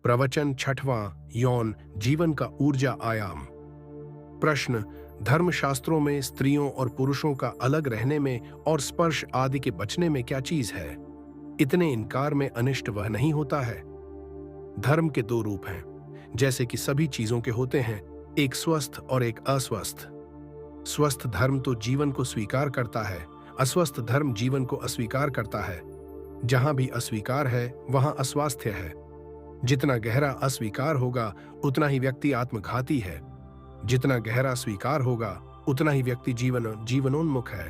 प्रवचन छठवां, यौन जीवन का ऊर्जा आयाम। प्रश्न, धर्मशास्त्रों में स्त्रियों और पुरुषों का अलग रहने में और स्पर्श आदि के बचने में क्या चीज है? इतने इनकार में अनिष्ट वह नहीं होता है। धर्म के दो रूप हैं, जैसे कि सभी चीजों के होते हैं, एक स्वस्थ और एक अस्वस्थ। स्वस्थ धर्म तो जीवन को स्वीकार करता है, अस्वस्थ धर्म जीवन को अस्वीकार करता है। जहां भी अस्वीकार है वहां अस्वास्थ्य है। जितना गहरा अस्वीकार होगा उतना ही व्यक्ति आत्मघाती है। जितना गहरा स्वीकार होगा उतना ही व्यक्ति जीवनोन्मुख है।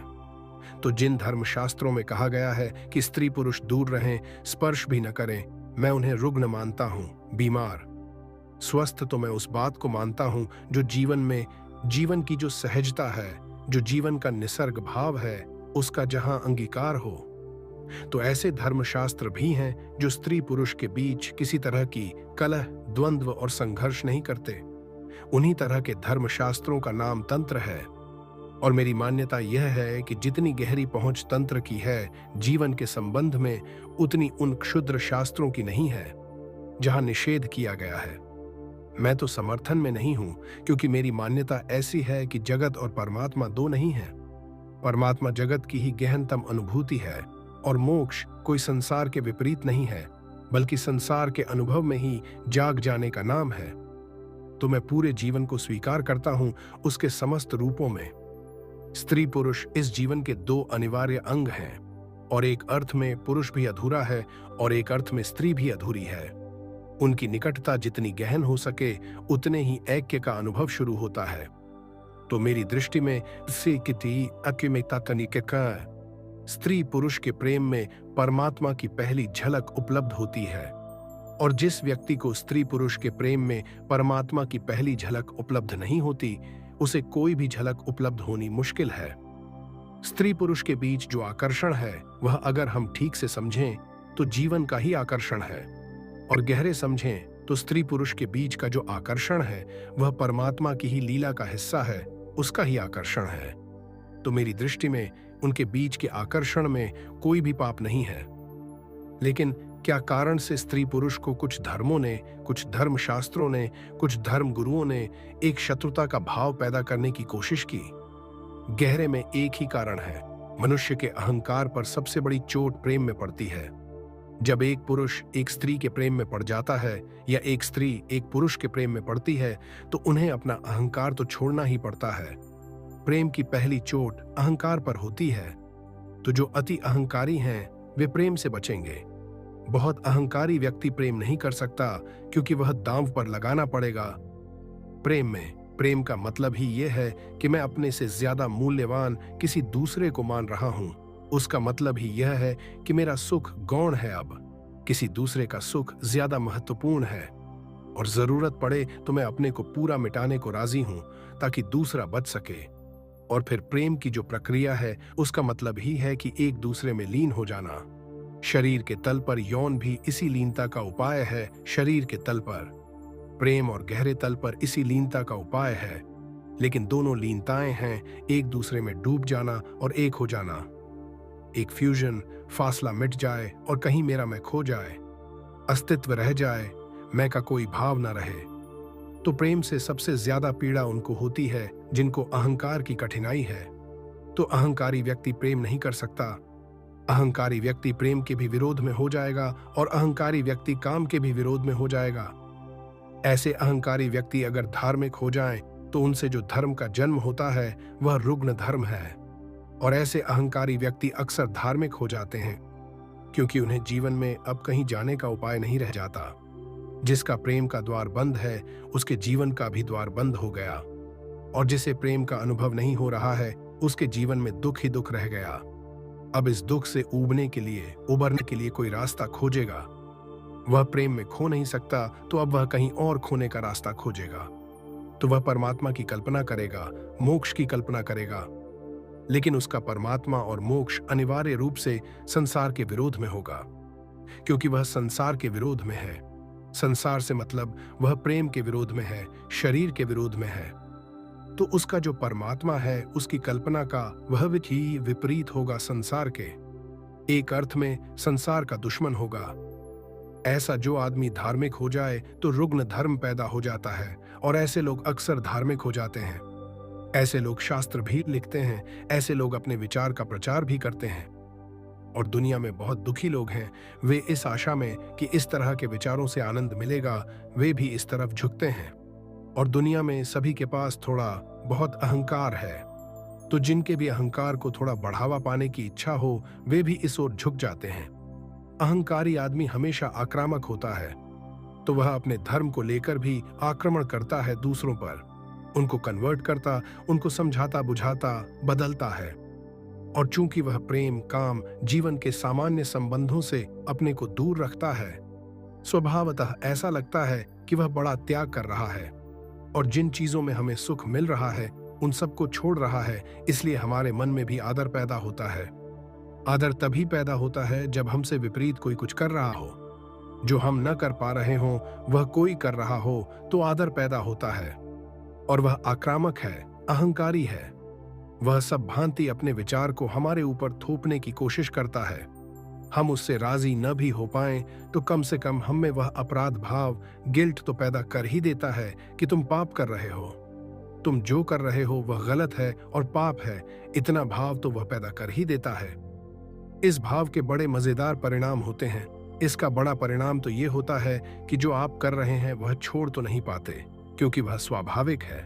तो जिन धर्मशास्त्रों में कहा गया है कि स्त्री पुरुष दूर रहें, स्पर्श भी न करें, मैं उन्हें रुग्ण मानता हूं, बीमार। स्वस्थ तो मैं उस बात को मानता हूं जो जीवन की जो सहजता है, जो जीवन का निसर्ग भाव है, उसका जहां अंगीकार हो। तो ऐसे धर्मशास्त्र भी हैं जो स्त्री पुरुष के बीच किसी तरह की कलह, द्वंद्व और संघर्ष नहीं करते। उन्हीं तरह के धर्मशास्त्रों का नाम तंत्र है। और मेरी मान्यता यह है कि जितनी गहरी पहुंच तंत्र की है जीवन के संबंध में, उतनी उन क्षुद्र शास्त्रों की नहीं है जहां निषेध किया गया है। मैं तो समर्थन में नहीं हूं, क्योंकि मेरी मान्यता ऐसी है कि जगत और परमात्मा दो नहीं है। परमात्मा जगत की ही गहनतम अनुभूति है और मोक्ष कोई संसार के विपरीत नहीं है, बल्कि संसार के अनुभव में ही जाग जाने का नाम है। तो मैं पूरे जीवन को स्वीकार करता हूं, उसके समस्त रूपों में। स्त्री पुरुष इस जीवन के दो अनिवार्य अंग हैं, और एक अर्थ में पुरुष भी अधूरा है और एक अर्थ में स्त्री भी अधूरी है। उनकी निकटता जितनी गहन हो सके उतने ही ऐक्य का अनुभव शुरू होता है। तो मेरी दृष्टि में स्त्री पुरुष के प्रेम में परमात्मा की पहली झलक उपलब्ध होती है, और जिस व्यक्ति को स्त्री पुरुष के प्रेम में परमात्मा की पहली झलक उपलब्ध नहीं होती, उसे कोई भी झलक उपलब्ध होनी मुश्किल है। स्त्री पुरुष के बीच जो आकर्षण है वह अगर हम ठीक से समझें तो जीवन का ही आकर्षण है, और गहरे समझें तो स्त्री पुरुष के बीच का जो आकर्षण है वह परमात्मा की ही लीला का हिस्सा है, उसका ही आकर्षण है। तो मेरी दृष्टि में उनके बीच के आकर्षण में कोई भी पाप नहीं है। लेकिन क्या कारण से स्त्री पुरुष को कुछ धर्मों ने, कुछ धर्मशास्त्रों ने, कुछ धर्म गुरुओं ने एक शत्रुता का भाव पैदा करने की कोशिश की? गहरे में एक ही कारण है। मनुष्य के अहंकार पर सबसे बड़ी चोट प्रेम में पड़ती है। जब एक पुरुष एक स्त्री के प्रेम में पड़ जाता है या एक स्त्री एक पुरुष के प्रेम में पड़ती है, तो उन्हें अपना अहंकार तो छोड़ना ही पड़ता है। प्रेम की पहली चोट अहंकार पर होती है। तो जो अति अहंकारी हैं वे प्रेम से बचेंगे। बहुत अहंकारी व्यक्ति प्रेम नहीं कर सकता, क्योंकि वह दांव पर लगाना पड़ेगा। प्रेम का मतलब ही यह है कि मैं अपने से ज्यादा मूल्यवान किसी दूसरे को मान रहा हूं। उसका मतलब ही यह है कि मेरा सुख गौण है, अब किसी दूसरे का सुख ज्यादा महत्वपूर्ण है, और जरूरत पड़े तो मैं अपने को पूरा मिटाने को राजी हूं ताकि दूसरा बच सके। और फिर प्रेम की जो प्रक्रिया है उसका मतलब ही है कि एक दूसरे में लीन हो जाना। शरीर के तल पर यौन भी इसी लीनता का उपाय है। शरीर के तल पर प्रेम और गहरे तल पर इसी लीनता का उपाय है। लेकिन दोनों लीनताएं हैं एक दूसरे में डूब जाना और एक हो जाना। एक फ्यूजन, फासला मिट जाए और कहीं मेरा मैं खो जाए, अस्तित्व रह जाए, मैं का कोई भाव न रहे। तो प्रेम से सबसे ज्यादा पीड़ा उनको होती है जिनको अहंकार की कठिनाई है। तो अहंकारी व्यक्ति प्रेम नहीं कर सकता। अहंकारी व्यक्ति प्रेम के भी विरोध में हो जाएगा और अहंकारी व्यक्ति काम के भी विरोध में हो जाएगा। ऐसे अहंकारी व्यक्ति अगर धार्मिक हो जाएं, तो उनसे जो धर्म का जन्म होता है वह रुग्ण धर्म है। और ऐसे अहंकारी व्यक्ति अक्सर धार्मिक हो जाते हैं, क्योंकि उन्हें जीवन में अब कहीं जाने का उपाय नहीं रह जाता। जिसका प्रेम का द्वार बंद है उसके जीवन का भी द्वार बंद हो गया, और जिसे प्रेम का अनुभव नहीं हो रहा है उसके जीवन में दुख ही दुख रह गया। अब इस दुख से उबरने के लिए कोई रास्ता खोजेगा। वह प्रेम में खो नहीं सकता, तो अब वह कहीं और खोने का रास्ता खोजेगा। तो वह परमात्मा की कल्पना करेगा, मोक्ष की कल्पना करेगा। लेकिन उसका परमात्मा और मोक्ष अनिवार्य रूप से संसार के विरोध में होगा, क्योंकि वह संसार के विरोध में है। संसार से मतलब वह प्रेम के विरोध में है, शरीर के विरोध में है। तो उसका जो परमात्मा है उसकी कल्पना का वह ही विपरीत होगा संसार के। एक अर्थ में संसार का दुश्मन होगा। ऐसा जो आदमी धार्मिक हो जाए तो रुग्ण धर्म पैदा हो जाता है, और ऐसे लोग अक्सर धार्मिक हो जाते हैं। ऐसे लोग शास्त्र भी लिखते हैं, ऐसे लोग अपने विचार का प्रचार भी करते हैं। और दुनिया में बहुत दुखी लोग हैं, वे इस आशा में कि इस तरह के विचारों से आनंद मिलेगा, वे भी इस तरफ झुकते हैं। और दुनिया में सभी के पास थोड़ा बहुत अहंकार है, तो जिनके भी अहंकार को थोड़ा बढ़ावा पाने की इच्छा हो, वे भी इस ओर झुक जाते हैं। अहंकारी आदमी हमेशा आक्रामक होता है, तो वह अपने धर्म को लेकर भी आक्रमण करता है दूसरों पर, उनको कन्वर्ट करता, उनको समझाता बुझाता, बदलता है। और चूंकि वह प्रेम, काम, जीवन के सामान्य संबंधों से अपने को दूर रखता है, स्वभावतः ऐसा लगता है कि वह बड़ा त्याग कर रहा है, और जिन चीजों में हमें सुख मिल रहा है उन सबको छोड़ रहा है। इसलिए हमारे मन में भी आदर पैदा होता है। आदर तभी पैदा होता है जब हमसे विपरीत कोई कुछ कर रहा हो, जो हम न कर पा रहे हों वह कोई कर रहा हो, तो आदर पैदा होता है। और वह आक्रामक है, अहंकारी है। वह सब भांति अपने विचार को हमारे ऊपर थोपने की कोशिश करता है। हम उससे राजी न भी हो पाएं तो कम से कम हम में वह अपराध भाव, गिल्ट तो पैदा कर ही देता है कि तुम पाप कर रहे हो, तुम जो कर रहे हो वह गलत है और पाप है। इतना भाव तो वह पैदा कर ही देता है। इस भाव के बड़े मजेदार परिणाम होते हैं। इसका बड़ा परिणाम तो ये होता है कि जो आप कर रहे हैं वह छोड़ तो नहीं पाते, क्योंकि वह स्वाभाविक है,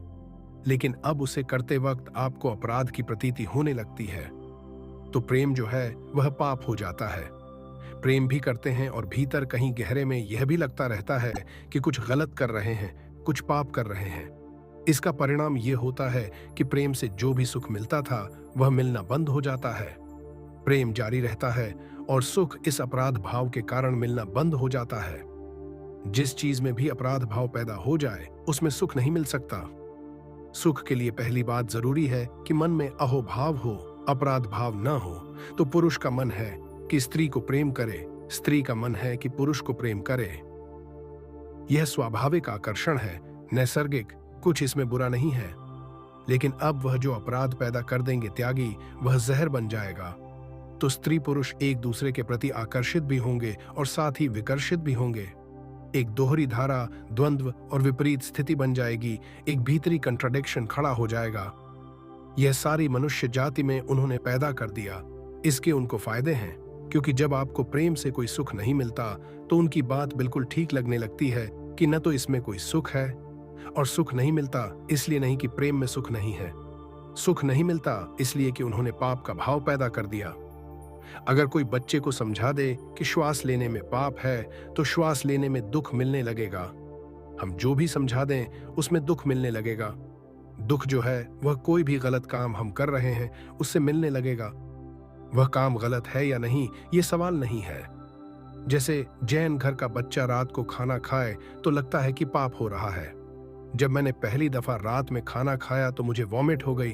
लेकिन अब उसे करते वक्त आपको अपराध की प्रतीति होने लगती है। तो प्रेम जो है वह पाप हो जाता है। प्रेम भी करते हैं और भीतर कहीं गहरे में यह भी लगता रहता है कि कुछ गलत कर रहे हैं, कुछ पाप कर रहे हैं। इसका परिणाम यह होता है कि प्रेम से जो भी सुख मिलता था वह मिलना बंद हो जाता है। प्रेम जारी रहता है और सुख इस अपराध भाव के कारण मिलना बंद हो जाता है। जिस चीज में भी अपराध भाव पैदा हो जाए उसमें सुख नहीं मिल सकता। सुख के लिए पहली बात जरूरी है कि मन में अहोभाव हो, अपराध भाव न हो। तो पुरुष का मन है कि स्त्री को प्रेम करे, स्त्री का मन है कि पुरुष को प्रेम करे। यह स्वाभाविक आकर्षण है, नैसर्गिक, कुछ इसमें बुरा नहीं है। लेकिन अब वह जो अपराध पैदा कर देंगे त्यागी, वह जहर बन जाएगा। तो स्त्री पुरुष एक दूसरे के प्रति आकर्षित भी होंगे और साथ ही विकर्षित भी होंगे। एक दोहरी धारा, द्वंद्व और विपरीत स्थिति बन जाएगी। एक भीतरी कंट्राडिक्शन खड़ा हो जाएगा। यह सारी मनुष्य जाति में उन्होंने पैदा कर दिया। इसके उनको फायदे हैं, क्योंकि जब आपको प्रेम से कोई सुख नहीं मिलता तो उनकी बात बिल्कुल ठीक लगने लगती है कि न तो इसमें कोई सुख है, और सुख नहीं मिलता इसलिए नहीं कि प्रेम में सुख नहीं है। सुख नहीं मिलता इसलिए कि उन्होंने पाप का भाव पैदा कर दिया। अगर कोई बच्चे को समझा दे कि श्वास लेने में पाप है तो श्वास लेने में दुख मिलने लगेगा। हम जो भी समझा दें उसमें दुख मिलने लगेगा। दुख जो है वह कोई भी गलत काम हम कर रहे हैं उससे मिलने लगेगा। वह काम गलत है या नहीं ये सवाल नहीं है। जैसे जैन घर का बच्चा रात को खाना खाए तो लगता है कि पाप हो रहा है। जब मैंने पहली दफा रात में खाना खाया तो मुझे वॉमिट हो गई,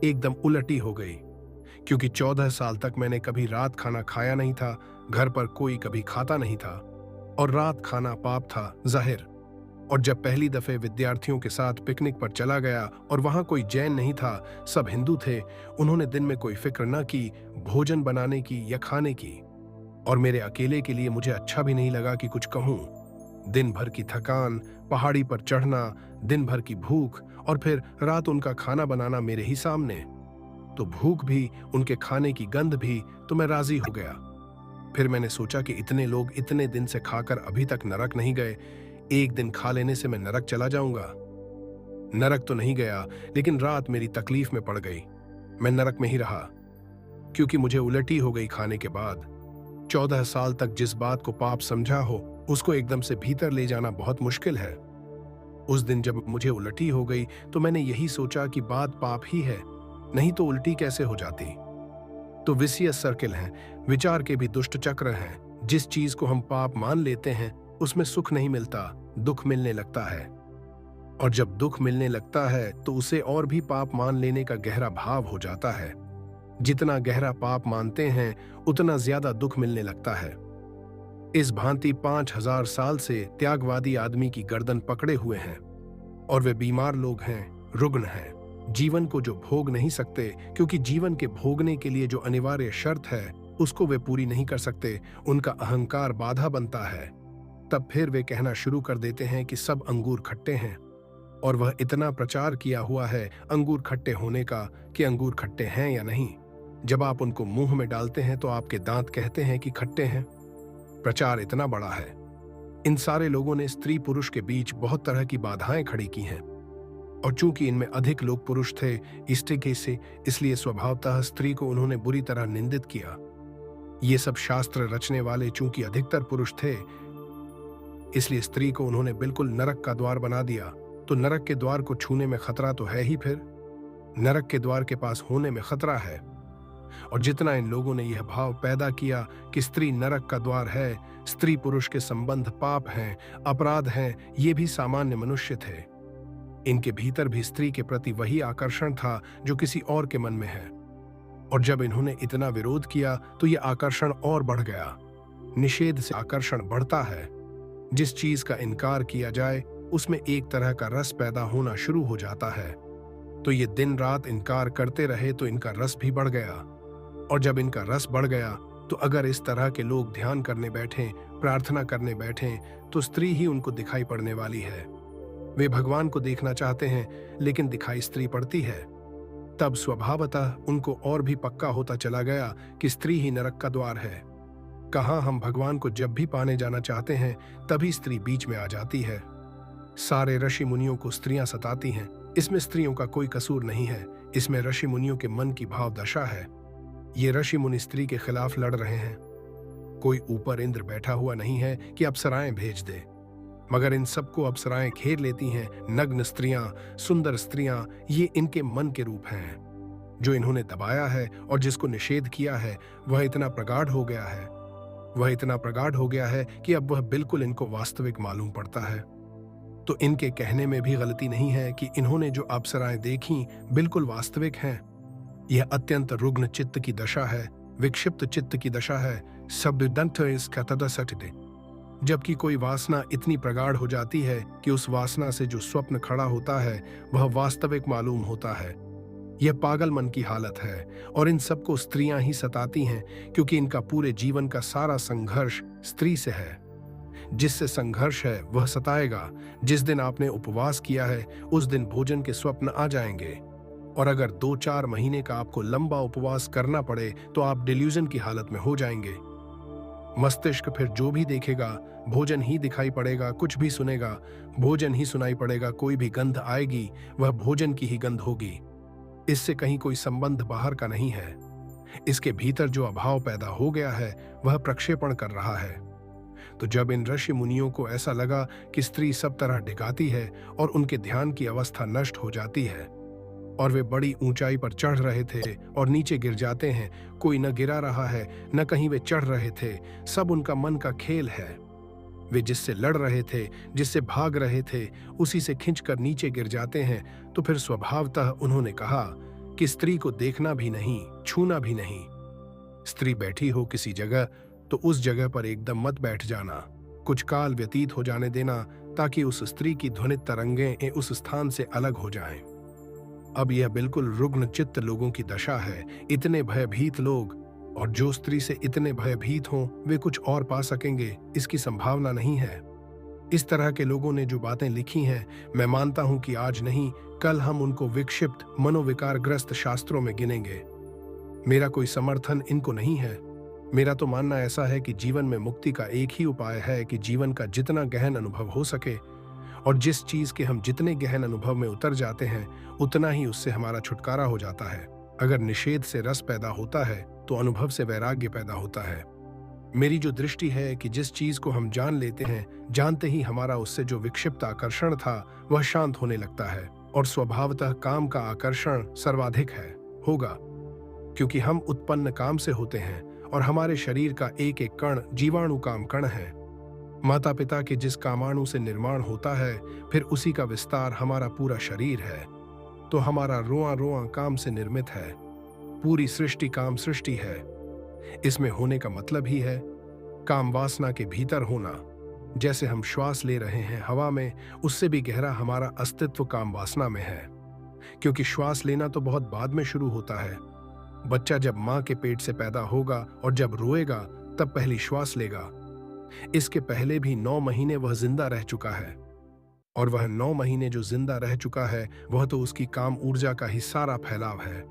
एकदम उलटी हो गई, क्योंकि 14 साल तक मैंने कभी रात खाना खाया नहीं था, घर पर कोई कभी खाता नहीं था, और रात खाना पाप था जाहिर। और जब पहली दफे विद्यार्थियों के साथ पिकनिक पर चला गया और वहां कोई जैन नहीं था, सब हिंदू थे, उन्होंने दिन में कोई फिक्र न की भोजन बनाने की या खाने की, और मेरे अकेले के लिए मुझे अच्छा भी नहीं लगा कि कुछ कहूं। दिन भर की थकान, पहाड़ी पर चढ़ना, दिन भर की भूख, और फिर रात उनका खाना बनाना मेरे ही सामने, तो भूख भी, उनके खाने की गंध भी, तो मैं राजी हो गया। फिर मैंने सोचा कि इतने लोग इतने दिन से खाकर अभी तक नरक नहीं गए, एक दिन खा लेने से मैं नरक चला जाऊंगा। नरक तो नहीं गया, लेकिन रात मेरी तकलीफ में पड़ गई। मैं नरक में ही रहा, क्योंकि मुझे उलटी हो गई खाने के बाद। 14 साल तक जिस बात को पाप समझा हो उसको एकदम से भीतर ले जाना बहुत मुश्किल है। उस दिन जब मुझे उलटी हो गई तो मैंने यही सोचा कि बात पाप ही है, नहीं तो उल्टी कैसे हो जाती। तो विसियस सर्किल है, विचार के भी दुष्ट चक्र हैं। जिस चीज को हम पाप मान लेते हैं उसमें सुख नहीं मिलता, दुख मिलने लगता है, और जब दुख मिलने लगता है तो उसे और भी पाप मान लेने का गहरा भाव हो जाता है। जितना गहरा पाप मानते हैं उतना ज्यादा दुख मिलने लगता है। इस भांति 5000 साल से त्यागवादी आदमी की गर्दन पकड़े हुए हैं, और वे बीमार लोग हैं, रुग्ण हैं, जीवन को जो भोग नहीं सकते, क्योंकि जीवन के भोगने के लिए जो अनिवार्य शर्त है उसको वे पूरी नहीं कर सकते, उनका अहंकार बाधा बनता है। तब फिर वे कहना शुरू कर देते हैं कि सब अंगूर खट्टे हैं, और वह इतना प्रचार किया हुआ है अंगूर खट्टे होने का कि अंगूर खट्टे हैं या नहीं। जब आप उनको मुंह में डालते हैं तो आपके दांत कहते हैं कि खट्टे हैं। प्रचार इतना बड़ा है। इन सारे लोगों ने स्त्री पुरुष के बीच बहुत तरह की बाधाएं खड़ी की हैं, और चूंकि इनमें अधिक लोग पुरुष थे इष्टिके से, इसलिए स्वभावतः स्त्री को उन्होंने बुरी तरह निंदित किया। ये सब शास्त्र रचने वाले चूंकि अधिकतर पुरुष थे, इसलिए स्त्री को उन्होंने बिल्कुल नरक का द्वार बना दिया। तो नरक के द्वार को छूने में खतरा तो है ही, फिर नरक के द्वार के पास होने में खतरा है। और जितना इन लोगों ने यह भाव पैदा किया कि स्त्री नरक का द्वार है, स्त्री पुरुष के संबंध पाप हैं, अपराध हैं, ये भी सामान्य मनुष्य थे। इनके भीतर भी स्त्री के प्रति वही आकर्षण था जो किसी और के मन में है। और जब इन्होंने इतना विरोध किया तो यह आकर्षण और बढ़ गया। निषेध से आकर्षण बढ़ता है। जिस चीज का इनकार किया जाए उसमें एक तरह का रस पैदा होना शुरू हो जाता है। तो ये दिन रात इनकार करते रहे तो इनका रस भी बढ़ गया। और जब इनका रस बढ़ गया तो अगर इस तरह के लोग ध्यान करने बैठें, प्रार्थना करने बैठें, तो स्त्री ही उनको दिखाई पड़ने वाली है। वे भगवान को देखना चाहते हैं लेकिन दिखाई स्त्री पड़ती है। तब स्वभावतः उनको और भी पक्का होता चला गया कि स्त्री ही नरक का द्वार है। कहाँ हम भगवान को जब भी पाने जाना चाहते हैं तभी स्त्री बीच में आ जाती है। सारे ऋषि मुनियों को स्त्रियां सताती हैं। इसमें स्त्रियों का कोई कसूर नहीं है, इसमें ऋषि मुनियों के मन की भाव दशा है। ये ऋषि मुनि स्त्री के खिलाफ लड़ रहे हैं। कोई ऊपर इंद्र बैठा हुआ नहीं है कि अप्सराएं भेज दे, मगर इन सबको अप्सराएं घेर लेती हैं। नग्न स्त्रियां, सुंदर स्त्रियां, ये इनके मन के रूप हैं जो इन्होंने दबाया है। और जिसको निषेध किया है वह इतना प्रगाढ़ हो गया है, वह इतना प्रगाढ़ हो गया है कि अब वह बिल्कुल इनको वास्तविक मालूम पड़ता है। तो इनके कहने में भी गलती नहीं है कि इन्होंने जो अप्सराएं देखी बिल्कुल वास्तविक हैं। यह अत्यंत रुग्ण चित्त की दशा है, विक्षिप्त चित्त की दशा है। शब्ददंत इसका तदसठते। जबकि कोई वासना इतनी प्रगाढ़ हो जाती है कि उस वासना से जो स्वप्न खड़ा होता है वह वास्तविक मालूम होता है। यह पागल मन की हालत है। और इन सबको स्त्रियां ही सताती हैं, क्योंकि इनका पूरे जीवन का सारा संघर्ष स्त्री से है। जिससे संघर्ष है वह सताएगा। जिस दिन आपने उपवास किया है उस दिन भोजन के स्वप्न आ जाएंगे। और अगर 2-4 महीने का आपको लंबा उपवास करना पड़े तो आप डिल्यूजन की हालत में हो जाएंगे। मस्तिष्क फिर जो भी देखेगा भोजन ही दिखाई पड़ेगा, कुछ भी सुनेगा भोजन ही सुनाई पड़ेगा, कोई भी गंध आएगी वह भोजन की ही गंध होगी। इससे कहीं कोई संबंध बाहर का नहीं है। इसके भीतर जो अभाव पैदा हो गया है वह प्रक्षेपण कर रहा है। तो जब इन ऋषि मुनियों को ऐसा लगा कि स्त्री सब तरह डिगाती है और उनके ध्यान की अवस्था नष्ट हो जाती है, और वे बड़ी ऊंचाई पर चढ़ रहे थे और नीचे गिर जाते हैं, कोई न गिरा रहा है न कहीं वे चढ़ रहे थे, सब उनका मन का खेल है। वे जिससे लड़ रहे थे, जिससे भाग रहे थे, उसी से खिंचकर नीचे गिर जाते हैं। तो फिर स्वभावतः उन्होंने कहा कि स्त्री को देखना भी नहीं, छूना भी नहीं। स्त्री बैठी हो किसी जगह तो उस जगह पर एकदम मत बैठ जाना, कुछ काल व्यतीत हो जाने देना, ताकि उस स्त्री की ध्वनित तरंगें उस स्थान से अलग हो जाएं। अब यह बिल्कुल रुग्ण चित्त लोगों की दशा है। इतने भयभीत लोग, और जो स्त्री से इतने भयभीत हों वे कुछ और पा सकेंगे इसकी संभावना नहीं है। इस तरह के लोगों ने जो बातें लिखी हैं, मैं मानता हूं कि आज नहीं कल हम उनको विक्षिप्त मनोविकारग्रस्त शास्त्रों में गिनेंगे। मेरा कोई समर्थन इनको नहीं है। मेरा तो मानना ऐसा है कि जीवन में मुक्ति का एक ही उपाय है कि जीवन का जितना गहन अनुभव हो सके, और जिस चीज के हम जितने गहन अनुभव में उतर जाते हैं उतना ही उससे हमारा छुटकारा हो जाता है। अगर निषेध से रस पैदा होता है तो अनुभव से वैराग्य पैदा होता है। मेरी जो दृष्टि है कि जिस चीज को हम जान लेते हैं, जानते ही हमारा उससे जो विक्षिप्त आकर्षण था वह शांत होने लगता है, और स्वभावतः काम का आकर्षण सर्वाधिक है होगा, क्योंकि हम उत्पन्न काम से होते हैं और हमारे शरीर का एक एक कण जीवाणु काम कण है। माता पिता के जिस कामाणु से निर्माण होता है फिर उसी का विस्तार हमारा पूरा शरीर है। तो हमारा रोआ रोआ काम से निर्मित है। पूरी सृष्टि काम सृष्टि है। इसमें होने का मतलब ही है काम वासना के भीतर होना। जैसे हम श्वास ले रहे हैं हवा में, उससे भी गहरा हमारा अस्तित्व काम वासना में है, क्योंकि श्वास लेना तो बहुत बाद में शुरू होता है। बच्चा जब मां के पेट से पैदा होगा और जब रोएगा तब पहली श्वास लेगा। इसके पहले भी 9 महीने वह जिंदा रह चुका है, और वह 9 महीने जो जिंदा रह चुका है वह तो उसकी काम ऊर्जा का ही सारा फैलाव है।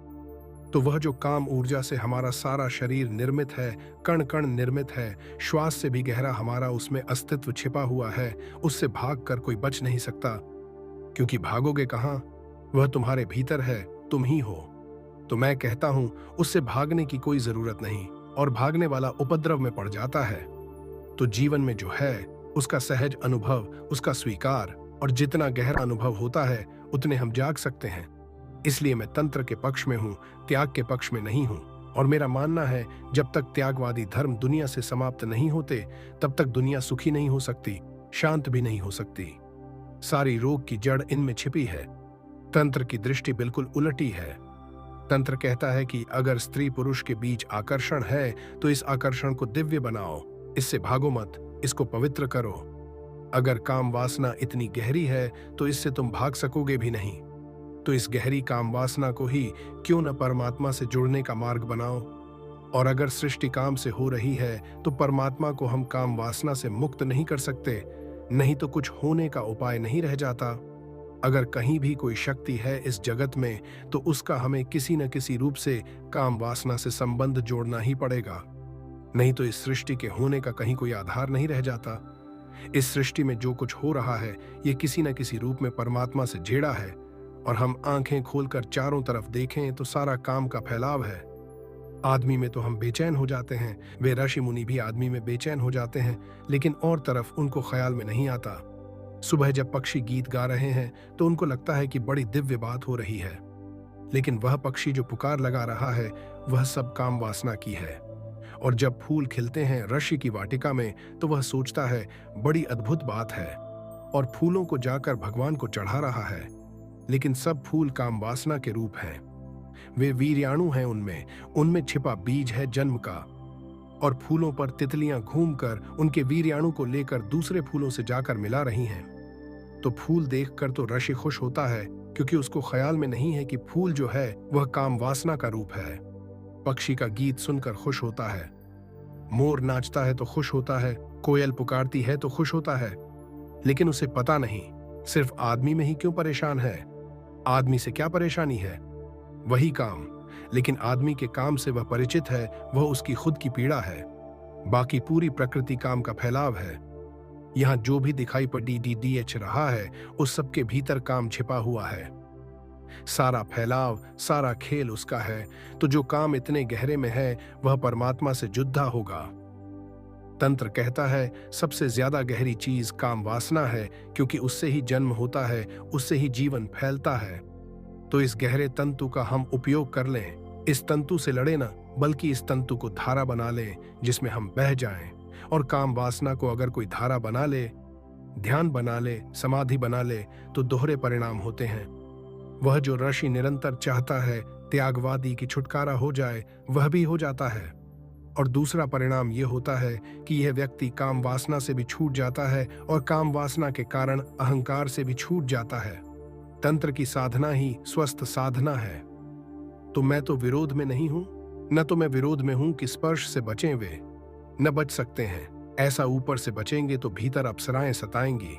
तो वह जो काम ऊर्जा से हमारा सारा शरीर निर्मित है, कण कण निर्मित है, श्वास से भी गहरा हमारा उसमें अस्तित्व छिपा हुआ है, उससे भाग कर कोई बच नहीं सकता। क्योंकि भागोगे कहाँ? वह तुम्हारे भीतर है, तुम ही हो। तो मैं कहता हूं उससे भागने की कोई जरूरत नहीं, और भागने वाला उपद्रव में पड़ जाता है। तो जीवन में जो है उसका सहज अनुभव, उसका स्वीकार, और जितना गहरा अनुभव होता है उतने हम जाग सकते हैं। इसलिए मैं तंत्र के पक्ष में हूं, त्याग के पक्ष में नहीं हूं। और मेरा मानना है जब तक त्यागवादी धर्म दुनिया से समाप्त नहीं होते तब तक दुनिया सुखी नहीं हो सकती, शांत भी नहीं हो सकती। सारी रोग की जड़ इनमें छिपी है। तंत्र की दृष्टि बिल्कुल उलटी है। तंत्र कहता है कि अगर स्त्री पुरुष के बीच आकर्षण है तो इस आकर्षण को दिव्य बनाओ, इससे भागो मत, इसको पवित्र करो। अगर काम वासना इतनी गहरी है तो इससे तुम भाग सकोगे भी नहीं। तो इस गहरी काम वासना को ही क्यों न परमात्मा से जुड़ने का मार्ग बनाओ। और अगर सृष्टि काम से हो रही है तो परमात्मा को हम काम वासना से मुक्त नहीं कर सकते, नहीं तो कुछ होने का उपाय नहीं रह जाता। अगर कहीं भी कोई शक्ति है इस जगत में तो उसका हमें किसी न किसी रूप से काम वासना से संबंध जोड़ना ही पड़ेगा, नहीं तो इस सृष्टि के होने का कहीं कोई आधार नहीं रह जाता। इस सृष्टि में जो कुछ हो रहा है ये किसी न किसी रूप में परमात्मा से जेड़ा है, और हम आंखें खोलकर चारों तरफ देखें तो सारा काम का फैलाव है। आदमी में तो हम बेचैन हो जाते हैं, वे ऋषि मुनि भी आदमी में बेचैन हो जाते हैं, लेकिन और तरफ उनको ख्याल में नहीं आता। सुबह जब पक्षी गीत गा रहे हैं तो उनको लगता है कि बड़ी दिव्य बात हो रही है, लेकिन वह पक्षी जो पुकार लगा रहा है वह सब काम वासना की है। और जब फूल खिलते हैं ऋषि की वाटिका में तो वह सोचता है बड़ी अद्भुत बात है, और फूलों को जाकर भगवान को चढ़ा रहा है, लेकिन सब फूल काम वासना के रूप हैं। वे वीर्याणु हैं, उनमें छिपा बीज है जन्म का, और फूलों पर तितलियां घूमकर उनके वीर्याणु को लेकर दूसरे फूलों से जाकर मिला रही हैं। तो फूल देखकर तो ऋषि खुश होता है, क्योंकि उसको ख्याल में नहीं है कि फूल जो है वह काम वासना का रूप है। पक्षी का गीत सुनकर खुश होता है, मोर नाचता है तो खुश होता है, कोयल पुकारती है तो खुश होता है, लेकिन उसे पता नहीं सिर्फ आदमी में ही क्यों परेशान है। आदमी से क्या परेशानी है? वही काम, लेकिन आदमी के काम से वह परिचित है, वह उसकी खुद की पीड़ा है। बाकी पूरी प्रकृति काम का फैलाव है। यहाँ जो भी दिखाई पड़ रहा है उस सबके भीतर काम छिपा हुआ है। सारा फैलाव, सारा खेल उसका है। तो जो काम इतने गहरे में है वह परमात्मा से जुद्धा होगा। तंत्र कहता है सबसे ज्यादा गहरी चीज काम वासना है, क्योंकि उससे ही जन्म होता है, उससे ही जीवन फैलता है। तो इस गहरे तंतु का हम उपयोग कर लें। इस तंतु से लड़े ना, बल्कि इस तंतु को धारा बना लें जिसमें हम बह जाएं। और काम वासना को अगर कोई धारा बना ले, ध्यान बना ले, समाधि बना ले, तो दोहरे परिणाम होते हैं। वह जो ऋषि निरंतर चाहता है त्यागवादी की छुटकारा हो जाए, वह भी हो जाता है। और दूसरा परिणाम यह होता है कि यह व्यक्ति काम वासना से भी छूट जाता है, और काम वासना के कारण अहंकार से भी छूट जाता है। तंत्र की साधना ही स्वस्थ साधना है। तो मैं तो विरोध में नहीं हूं, न तो मैं विरोध में हूं कि स्पर्श से बचें, वे न बच सकते हैं। ऐसा ऊपर से बचेंगे तो भीतर अप्सराएं सताएंगी।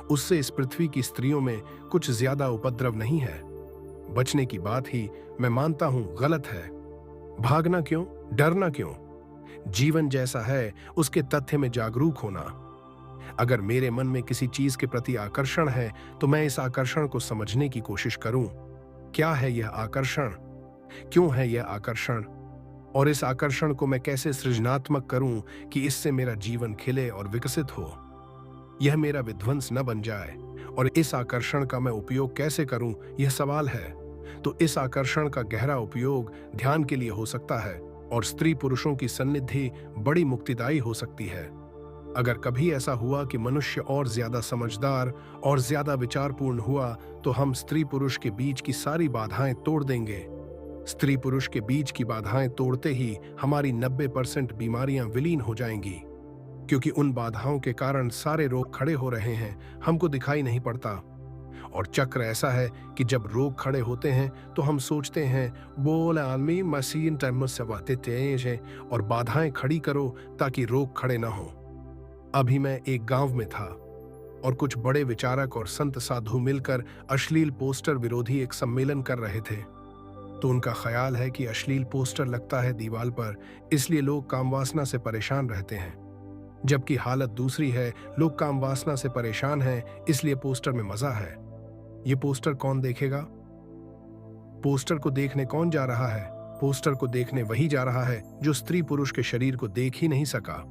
उससे इस पृथ्वी की स्त्रियों में कुछ ज्यादा उपद्रव नहीं है। बचने की बात ही मैं मानता हूं गलत है। भागना क्यों, डरना क्यों? जीवन जैसा है उसके तथ्य में जागरूक होना। अगर मेरे मन में किसी चीज के प्रति आकर्षण है तो मैं इस आकर्षण को समझने की कोशिश करूं। क्या है यह आकर्षण? क्यों है यह आकर्षण? और इस आकर्षण को मैं कैसे सृजनात्मक करूं कि इससे मेरा जीवन खिले और विकसित हो, यह मेरा विध्वंस न बन जाए। और इस आकर्षण का मैं उपयोग कैसे करूं, यह सवाल है। तो इस आकर्षण का गहरा उपयोग ध्यान के लिए हो सकता है, और स्त्री पुरुषों की सन्निधि बड़ी मुक्तिदायी हो सकती है। अगर कभी ऐसा हुआ कि मनुष्य और ज्यादा समझदार और ज्यादा विचारपूर्ण हुआ तो हम स्त्री पुरुष के बीच की सारी बाधाएं तोड़ देंगे। स्त्री पुरुष के बीच की बाधाएं तोड़ते ही हमारी 90% बीमारियां विलीन हो जाएंगी, क्योंकि उन बाधाओं के कारण सारे रोग खड़े हो रहे हैं, हमको दिखाई नहीं पड़ता। और चक्र ऐसा है कि जब रोग खड़े होते हैं तो हम सोचते हैं बोल आदमी मशीन टाइम से बातें तेज है और बाधाएं खड़ी करो ताकि रोग खड़े ना हो। अभी मैं एक गांव में था और कुछ बड़े विचारक और संत साधु मिलकर अश्लील पोस्टर विरोधी एक सम्मेलन कर रहे थे। तो उनका ख्याल है कि अश्लील पोस्टर लगता है दीवार पर, इसलिए लोग कामवासना से परेशान रहते हैं, जबकि हालत दूसरी है, लोग कामवासना से परेशान हैं इसलिए पोस्टर में मजा है। ये पोस्टर कौन देखेगा? पोस्टर को देखने कौन जा रहा है? पोस्टर को देखने वही जा रहा है जो स्त्री पुरुष के शरीर को देख ही नहीं सका,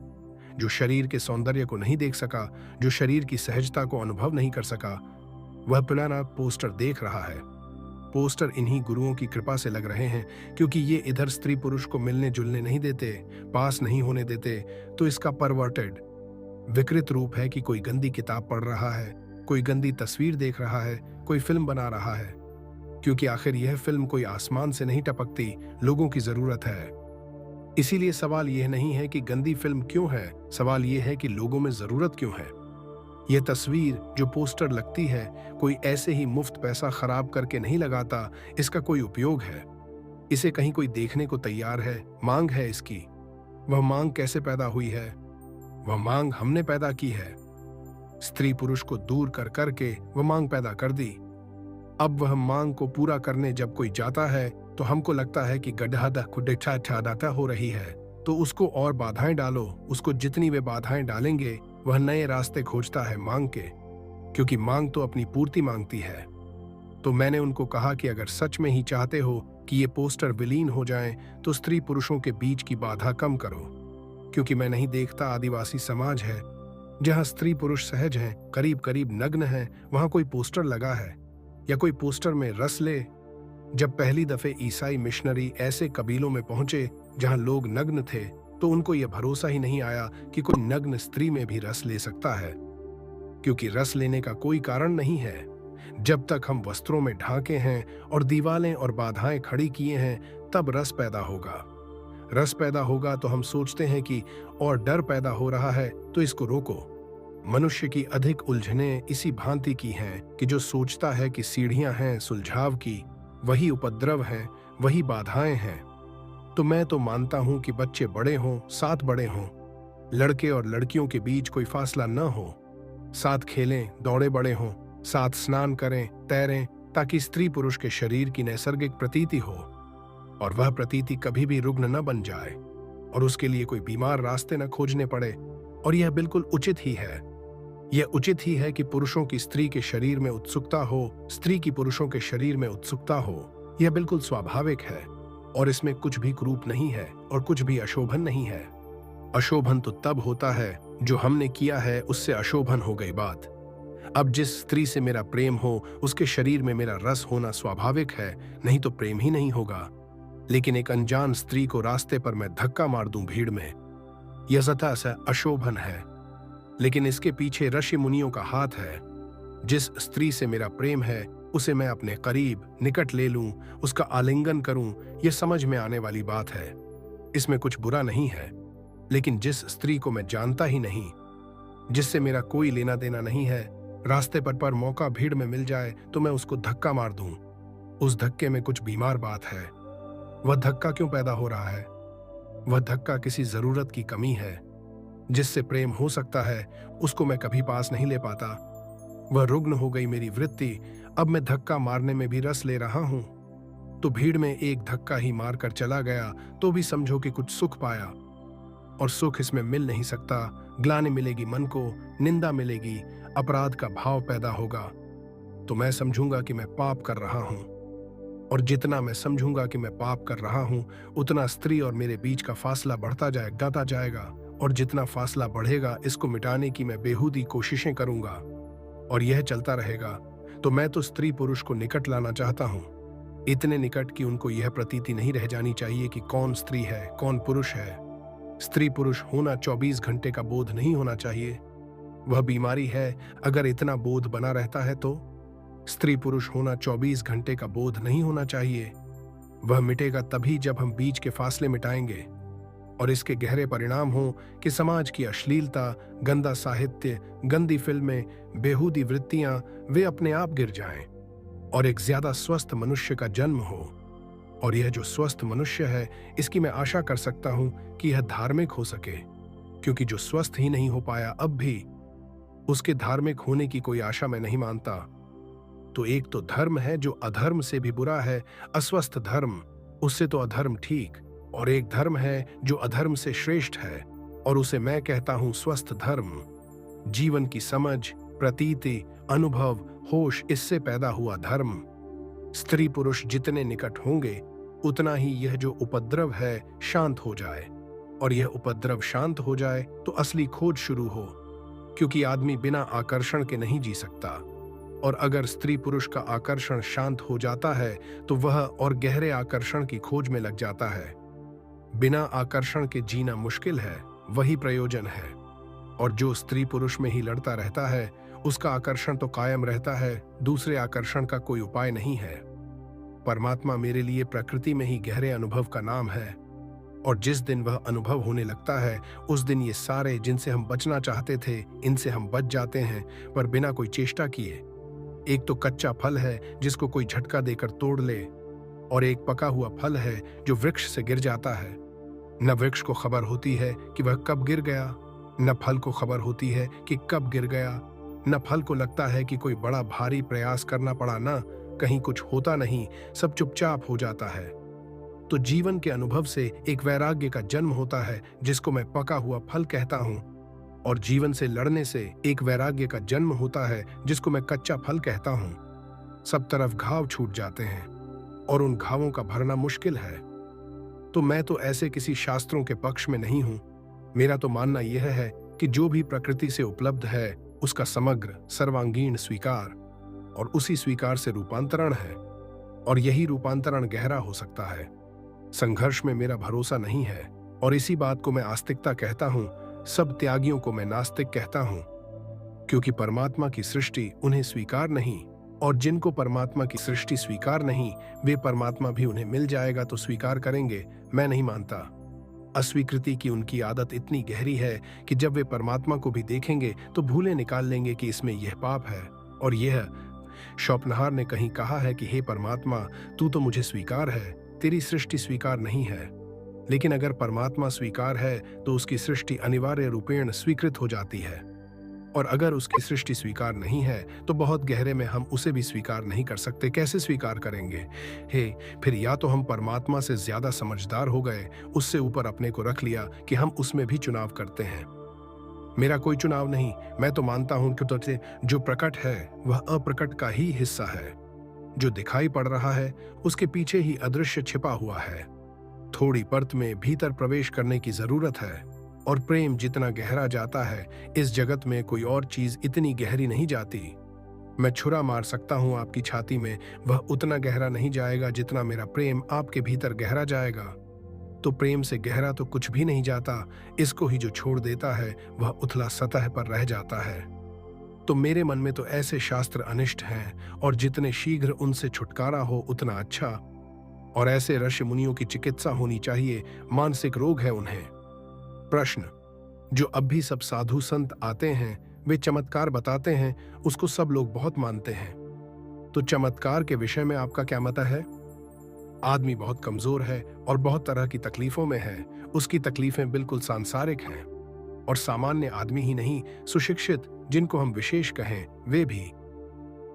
जो शरीर के सौंदर्य को नहीं देख सका, जो शरीर की सहजता को अनुभव नहीं कर सका, वह पुराना पोस्टर देख रहा है। पोस्टर इन्हीं गुरुओं की कृपा से लग रहे हैं, क्योंकि ये इधर स्त्री पुरुष को मिलने जुलने नहीं देते, पास नहीं होने देते। तो इसका परवर्टेड विकृत रूप है कि कोई गंदी किताब पढ़ रहा है, कोई गंदी तस्वीर देख रहा है, कोई फिल्म बना रहा है, क्योंकि आखिर यह फिल्म कोई आसमान से नहीं टपकती, लोगों की जरूरत है। इसीलिए सवाल यह नहीं है कि गंदी फिल्म क्यों है, सवाल यह है कि लोगों में जरूरत क्यों है। यह तस्वीर जो पोस्टर लगती है, कोई ऐसे ही मुफ्त पैसा खराब करके नहीं लगाता, इसका कोई उपयोग है। इसे कहीं कोई देखने को तैयार है, मांग है इसकी। वह मांग कैसे पैदा हुई है? वह मांग हमने पैदा की है। स्त्री पुरुष को दूर कर करके वह मांग पैदा कर दी। अब वह मांग को पूरा करने जब कोई जाता है तो हमको लगता है कि गड्ढा खुड्डा हो रही है, तो उसको और बाधाएं डालो। उसको जितनी वे बाधाएं डालेंगे वह नए रास्ते खोजता है मांग के, क्योंकि मांग तो अपनी पूर्ति मांगती है। तो मैंने उनको कहा कि अगर सच में ही चाहते हो कि ये पोस्टर विलीन हो जाएं, तो स्त्री पुरुषों के बीच की बाधा कम करो, क्योंकि मैं नहीं देखता आदिवासी समाज है जहां स्त्री पुरुष सहज हैं, करीब करीब नग्न हैं, वहां कोई पोस्टर लगा है या कोई पोस्टर में रस ले। जब पहली दफे ईसाई मिशनरी ऐसे कबीलों में पहुंचे जहां लोग नग्न थे, तो उनको यह भरोसा ही नहीं आया कि कोई नग्न स्त्री में भी रस ले सकता है, क्योंकि रस लेने का कोई कारण नहीं है। जब तक हम वस्त्रों में ढांके हैं और दीवारें और बाधाएं खड़ी किए हैं, तब रस पैदा होगा। रस पैदा होगा तो हम सोचते हैं कि और डर पैदा हो रहा है, तो इसको रोको। मनुष्य की अधिक उलझनें इसी भांति की हैं कि जो सोचता है कि सीढ़ियां हैं सुलझाव की, वही उपद्रव हैं, वही बाधाएं हैं। तो मैं तो मानता हूं कि बच्चे बड़े हों, साथ बड़े हों, लड़के और लड़कियों के बीच कोई फासला न हो, साथ खेलें, दौड़े बड़े हों, साथ स्नान करें, तैरें, ताकि स्त्री पुरुष के शरीर की नैसर्गिक प्रतीति हो और वह प्रतीति कभी भी रुग्ण न बन जाए और उसके लिए कोई बीमार रास्ते न खोजने पड़े। और यह बिल्कुल उचित ही है। यह उचित ही है कि पुरुषों की स्त्री के शरीर में उत्सुकता हो, स्त्री की पुरुषों के शरीर में उत्सुकता हो। यह बिल्कुल स्वाभाविक है और इसमें कुछ भी कुरूप नहीं है और कुछ भी अशोभन नहीं है। अशोभन तो तब होता है जो हमने किया है उससे अशोभन हो गई बात। अब जिस स्त्री से मेरा प्रेम हो उसके शरीर में मेरा रस होना स्वाभाविक है, नहीं तो प्रेम ही नहीं होगा। लेकिन एक अनजान स्त्री को रास्ते पर मैं धक्का मार दूं भीड़ में, यह जता सा अशोभन है। लेकिन इसके पीछे ऋषि मुनियों का हाथ है। जिस स्त्री से मेरा प्रेम है उसे मैं अपने करीब निकट ले लूं, उसका आलिंगन करूं, यह समझ में आने वाली बात है। इसमें कुछ बुरा नहीं है। लेकिन जिस स्त्री को मैं जानता ही नहीं, जिससे मेरा कोई लेना देना नहीं है, रास्ते पर मौका भीड़ में मिल जाए तो मैं उसको धक्का मार दूं, उस धक्के में कुछ बीमार बात है। वह धक्का क्यों पैदा हो रहा है? वह धक्का किसी जरूरत की कमी है। जिससे प्रेम हो सकता है उसको मैं कभी पास नहीं ले पाता। वह रुग्ण हो गई मेरी वृत्ति। अब मैं धक्का मारने में भी रस ले रहा हूं। तो भीड़ में एक धक्का ही मारकर चला गया तो भी समझो कि कुछ सुख पाया, और सुख इसमें मिल नहीं सकता। ग्लानि मिलेगी मन को, निंदा मिलेगी, अपराध का भाव पैदा होगा। तो मैं समझूंगा कि मैं पाप कर रहा हूं, और जितना मैं समझूंगा कि मैं पाप कर रहा हूं, उतना स्त्री और मेरे बीच का फासला बढ़ता जाएगा, और जितना फासला बढ़ेगा इसको मिटाने की मैं बेहूदी कोशिशें करूंगा, और यह चलता रहेगा। तो मैं तो स्त्री पुरुष को निकट लाना चाहता हूं, इतने निकट कि उनको यह प्रतीति नहीं रह जानी चाहिए कि कौन स्त्री है कौन पुरुष है। स्त्री पुरुष होना 24 घंटे का बोध नहीं होना चाहिए। वह बीमारी है। अगर इतना बोध बना रहता है तो स्त्री पुरुष होना 24 घंटे का बोध नहीं होना चाहिए। वह मिटेगा तभी जब हम बीच के फासले मिटाएंगे। और इसके गहरे परिणाम हों कि समाज की अश्लीलता, गंदा साहित्य, गंदी फिल्में, बेहूदी वृत्तियां वे अपने आप गिर जाएं और एक ज्यादा स्वस्थ मनुष्य का जन्म हो। और यह जो स्वस्थ मनुष्य है, इसकी मैं आशा कर सकता हूं कि यह धार्मिक हो सके, क्योंकि जो स्वस्थ ही नहीं हो पाया अब भी, उसके धार्मिक होने की कोई आशा मैं नहीं मानता। तो एक तो धर्म है जो अधर्म से भी बुरा है, अस्वस्थ धर्म, उससे तो अधर्म ठीक, और एक धर्म है जो अधर्म से श्रेष्ठ है, और उसे मैं कहता हूं स्वस्थ धर्म। जीवन की समझ, प्रतीति, अनुभव, होश, इससे पैदा हुआ धर्म। स्त्री पुरुष जितने निकट होंगे, उतना ही यह जो उपद्रव है शांत हो जाए, और यह उपद्रव शांत हो जाए तो असली खोज शुरू हो, क्योंकि आदमी बिना आकर्षण के नहीं जी सकता। और अगर स्त्री पुरुष का आकर्षण शांत हो जाता है तो वह और गहरे आकर्षण की खोज में लग जाता है। बिना आकर्षण के जीना मुश्किल है, वही प्रयोजन है। और जो स्त्री पुरुष में ही लड़ता रहता है, उसका आकर्षण तो कायम रहता है, दूसरे आकर्षण का कोई उपाय नहीं है। परमात्मा मेरे लिए प्रकृति में ही गहरे अनुभव का नाम है, और जिस दिन वह अनुभव होने लगता है, उस दिन ये सारे जिनसे हम बचना चाहते थे, इनसे हम बच जाते हैं, पर बिना कोई चेष्टा किए। एक तो कच्चा फल है जिसको कोई झटका देकर तोड़ ले, और एक पका हुआ फल है जो वृक्ष से गिर जाता है। न वृक्ष को खबर होती है कि वह कब गिर गया, न फल को खबर होती है कि कब गिर गया। न फल को लगता है कि कोई बड़ा भारी प्रयास करना पड़ा, न कहीं कुछ होता नहीं, सब चुपचाप हो जाता है। तो जीवन के अनुभव से एक वैराग्य का जन्म होता है, जिसको मैं पका हुआ फल कहता हूं, और जीवन से लड़ने से एक वैराग्य का जन्म होता है, जिसको मैं कच्चा फल कहता हूं। सब तरफ घाव छूट जाते हैं, और उन घावों का भरना मुश्किल है। तो मैं तो ऐसे किसी शास्त्रों के पक्ष में नहीं हूं। मेरा तो मानना यह है कि जो भी प्रकृति से उपलब्ध है, उसका समग्र सर्वांगीण स्वीकार, और उसी स्वीकार से रूपांतरण है, और यही रूपांतरण गहरा हो सकता है। संघर्ष में मेरा भरोसा नहीं है, और इसी बात को मैं आस्तिकता कहता हूं। सब त्यागियों को मैं नास्तिक कहता हूं, क्योंकि परमात्मा की सृष्टि उन्हें स्वीकार नहीं, और जिनको परमात्मा की सृष्टि स्वीकार नहीं, वे परमात्मा भी उन्हें मिल जाएगा तो स्वीकार करेंगे, मैं नहीं मानता। अस्वीकृति की उनकी आदत इतनी गहरी है कि जब वे परमात्मा को भी देखेंगे तो भूले निकाल लेंगे कि इसमें यह पाप है और यह। शोपनहार ने कहीं कहा है कि हे परमात्मा, तू तो मुझे स्वीकार है, तेरी सृष्टि स्वीकार नहीं है। लेकिन अगर परमात्मा स्वीकार है तो उसकी सृष्टि अनिवार्य रूपेण स्वीकृत हो जाती है, और अगर उसकी सृष्टि स्वीकार नहीं है तो बहुत गहरे में हम उसे भी स्वीकार नहीं कर सकते। कैसे स्वीकार करेंगे? फिर या तो हम परमात्मा से ज्यादा समझदार हो गए, उससे ऊपर अपने को रख लिया कि हम उसमें भी चुनाव करते हैं। मेरा कोई चुनाव नहीं। मैं तो मानता हूं कि तुझे जो प्रकट है वह अप्रकट का ही हिस्सा है। जो दिखाई पड़ रहा है उसके पीछे ही अदृश्य छिपा हुआ है। थोड़ी परत में भीतर प्रवेश करने की जरूरत है, और प्रेम जितना गहरा जाता है, इस जगत में कोई और चीज इतनी गहरी नहीं जाती। मैं छुरा मार सकता हूं आपकी छाती में, वह उतना गहरा नहीं जाएगा जितना मेरा प्रेम आपके भीतर गहरा जाएगा। तो प्रेम से गहरा तो कुछ भी नहीं जाता, इसको ही जो छोड़ देता है वह उथला सतह पर रह जाता है। तो मेरे मन में तो ऐसे शास्त्र अनिष्ट हैं, और जितने शीघ्र उनसे छुटकारा हो उतना अच्छा। और ऐसे ऋषि मुनियों की चिकित्सा होनी चाहिए, मानसिक रोग है उन्हें। प्रश्न: जो अब भी सब साधु संत आते हैं, वे चमत्कार बताते हैं, उसको सब लोग बहुत मानते हैं, तो चमत्कार के विषय में आपका क्या मत है? आदमी बहुत कमजोर है और बहुत तरह की तकलीफों में है। उसकी तकलीफें बिल्कुल सांसारिक हैं, और सामान्य आदमी ही नहीं, सुशिक्षित जिनको हम विशेष कहें वे भी।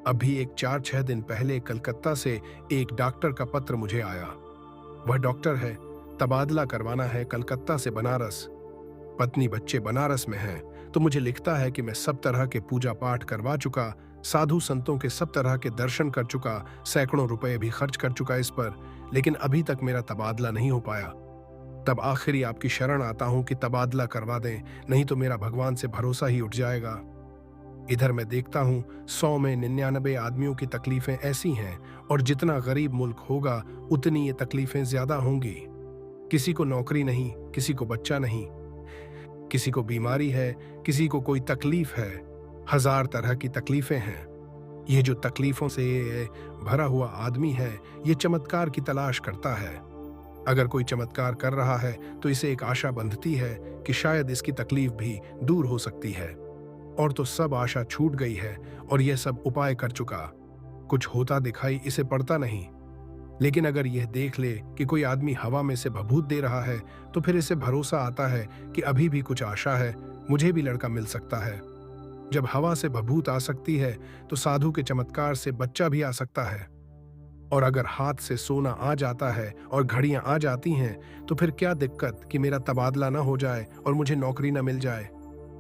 अभी एक 4-6 दिन पहले कलकत्ता से एक डॉक्टर का पत्र मुझे आया। वह डॉक्टर है, तबादला करवाना है कलकत्ता से बनारस। पत्नी बच्चे बनारस में हैं, तो मुझे लिखता है कि मैं सब तरह के पूजा पाठ करवा चुका, साधु संतों के सब तरह के दर्शन कर चुका, सैकड़ों रुपए भी खर्च कर चुका इस पर, लेकिन अभी तक मेरा तबादला नहीं हो पाया। तब आखिरी आपकी शरण आता हूं कि तबादला करवा दें, नहीं तो मेरा भगवान से भरोसा ही उठ जाएगा। इधर मैं देखता हूं 100 में 99 आदमियों की तकलीफें ऐसी हैं, और जितना गरीब मुल्क होगा उतनी ये तकलीफें ज्यादा होंगी। किसी को नौकरी नहीं, किसी को बच्चा नहीं, किसी को बीमारी है, किसी को कोई तकलीफ है, 1000 तरह की तकलीफें हैं। ये जो तकलीफों से भरा हुआ आदमी है, ये चमत्कार की तलाश करता है। अगर कोई चमत्कार कर रहा है तो इसे एक आशा बंधती है कि शायद इसकी तकलीफ भी दूर हो सकती है। और तो सब आशा छूट गई है और यह सब उपाय कर चुका, कुछ होता दिखाई इसे पड़ता नहीं। लेकिन अगर यह देख ले कि कोई आदमी हवा में से भभूत दे रहा है तो फिर इसे भरोसा आता है कि अभी भी कुछ आशा है, मुझे भी लड़का मिल सकता है। जब हवा से भभूत आ सकती है तो साधु के चमत्कार से बच्चा भी आ सकता है। और अगर हाथ से सोना आ जाता है और घड़ियां आ जाती हैं तो फिर क्या दिक्कत कि मेरा तबादला ना हो जाए और मुझे नौकरी ना मिल जाए।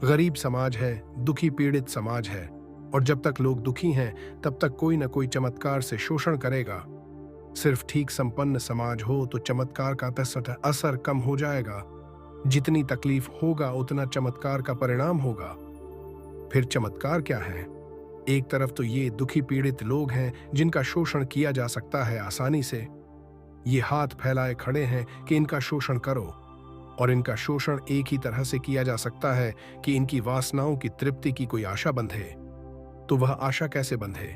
गरीब समाज है, दुखी पीड़ित समाज है, और जब तक लोग दुखी हैं तब तक कोई ना कोई चमत्कार से शोषण करेगा। सिर्फ ठीक संपन्न समाज हो तो चमत्कार का असर कम हो जाएगा। जितनी तकलीफ होगा उतना चमत्कार का परिणाम होगा। फिर चमत्कार क्या है? एक तरफ तो ये दुखी पीड़ित लोग हैं जिनका शोषण किया जा सकता है आसानी से। ये हाथ फैलाए खड़े हैं कि इनका शोषण करो, और इनका शोषण एक ही तरह से किया जा सकता है कि इनकी वासनाओं की तृप्ति की कोई आशा बंधे। तो वह आशा कैसे बंधे?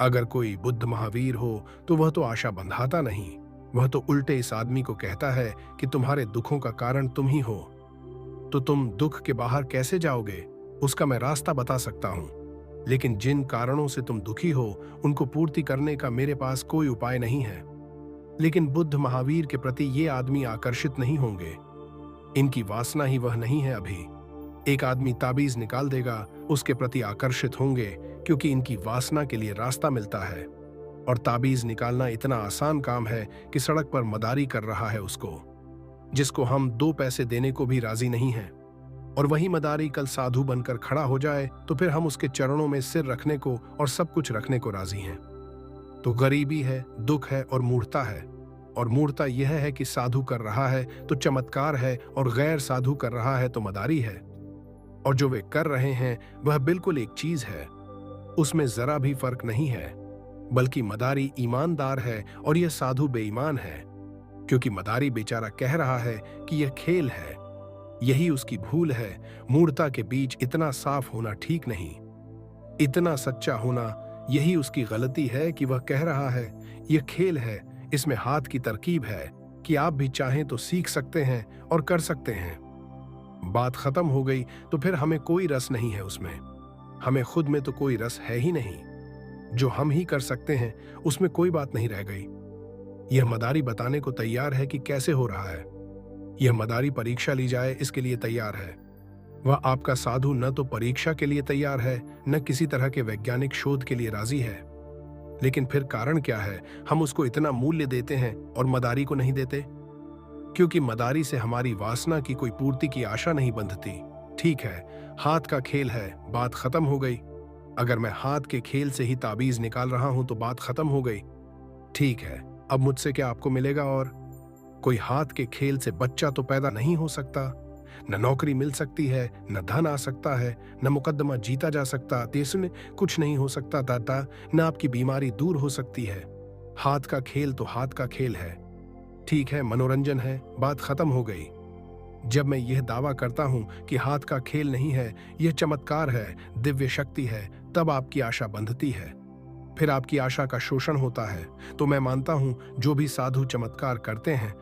अगर कोई बुद्ध महावीर हो तो वह तो आशा बंधाता नहीं, वह तो उल्टे इस आदमी को कहता है कि तुम्हारे दुखों का कारण तुम ही हो, तो तुम दुख के बाहर कैसे जाओगे उसका मैं रास्ता बता सकता हूं। लेकिन जिन कारणों से तुम दुखी हो उनको पूर्ति करने का मेरे पास कोई उपाय नहीं है। लेकिन बुद्ध महावीर के प्रति ये आदमी आकर्षित नहीं होंगे, इनकी वासना ही वह नहीं है। अभी एक आदमी ताबीज निकाल देगा, उसके प्रति आकर्षित होंगे क्योंकि इनकी वासना के लिए रास्ता मिलता है। और ताबीज निकालना इतना आसान काम है कि सड़क पर मदारी कर रहा है उसको, जिसको हम 2 पैसे देने को भी राजी नहीं हैं। और वही मदारी कल साधु बनकर खड़ा हो जाए तो फिर हम उसके चरणों में सिर रखने को और सब कुछ रखने को राजी हैं। तो गरीबी है, दुख है और मूढ़ता है। और मूढ़ता यह है कि साधु कर रहा है तो चमत्कार है और गैर साधु कर रहा है तो मदारी है। और जो वे कर रहे हैं वह बिल्कुल एक चीज है, उसमें जरा भी फर्क नहीं है। बल्कि मदारी ईमानदार है और यह साधु बेईमान है, क्योंकि मदारी बेचारा कह रहा है कि यह खेल है। यही उसकी भूल है। मूढ़ता के बीच इतना साफ होना ठीक नहीं, इतना सच्चा होना, यही उसकी गलती है कि वह कह रहा है यह खेल है, इसमें हाथ की तरकीब है कि आप भी चाहें तो सीख सकते हैं और कर सकते हैं। बात खत्म हो गई तो फिर हमें कोई रस नहीं है उसमें, हमें खुद में तो कोई रस है ही नहीं। जो हम ही कर सकते हैं उसमें कोई बात नहीं रह गई। यह मदारी बताने को तैयार है कि कैसे हो रहा है। यह मदारी परीक्षा ली जाए इसके लिए तैयार है। वह आपका साधु न तो परीक्षा के लिए तैयार है न किसी तरह के वैज्ञानिक शोध के लिए राजी है। लेकिन फिर कारण क्या है हम उसको इतना मूल्य देते हैं और मदारी को नहीं देते? क्योंकि मदारी से हमारी वासना की कोई पूर्ति की आशा नहीं बंधती। ठीक है, हाथ का खेल है, बात खत्म हो गई। अगर मैं हाथ के खेल से ही ताबीज निकाल रहा हूं तो बात खत्म हो गई। ठीक है, अब मुझसे क्या आपको मिलेगा? और कोई हाथ के खेल से बच्चा तो पैदा नहीं हो सकता, न नौकरी मिल सकती है, न धन आ सकता है, न मुकदमा जीता जा सकता, देश में कुछ नहीं हो सकता दादा, न आपकी बीमारी दूर हो सकती है। हाथ का खेल तो हाथ का खेल है, ठीक है, मनोरंजन है, बात खत्म हो गई। जब मैं यह दावा करता हूं कि हाथ का खेल नहीं है, यह चमत्कार है, दिव्य शक्ति है, तब आपकी आशा बंधती है, फिर आपकी आशा का शोषण होता है। तो मैं मानता हूं जो भी साधु चमत्कार करते हैं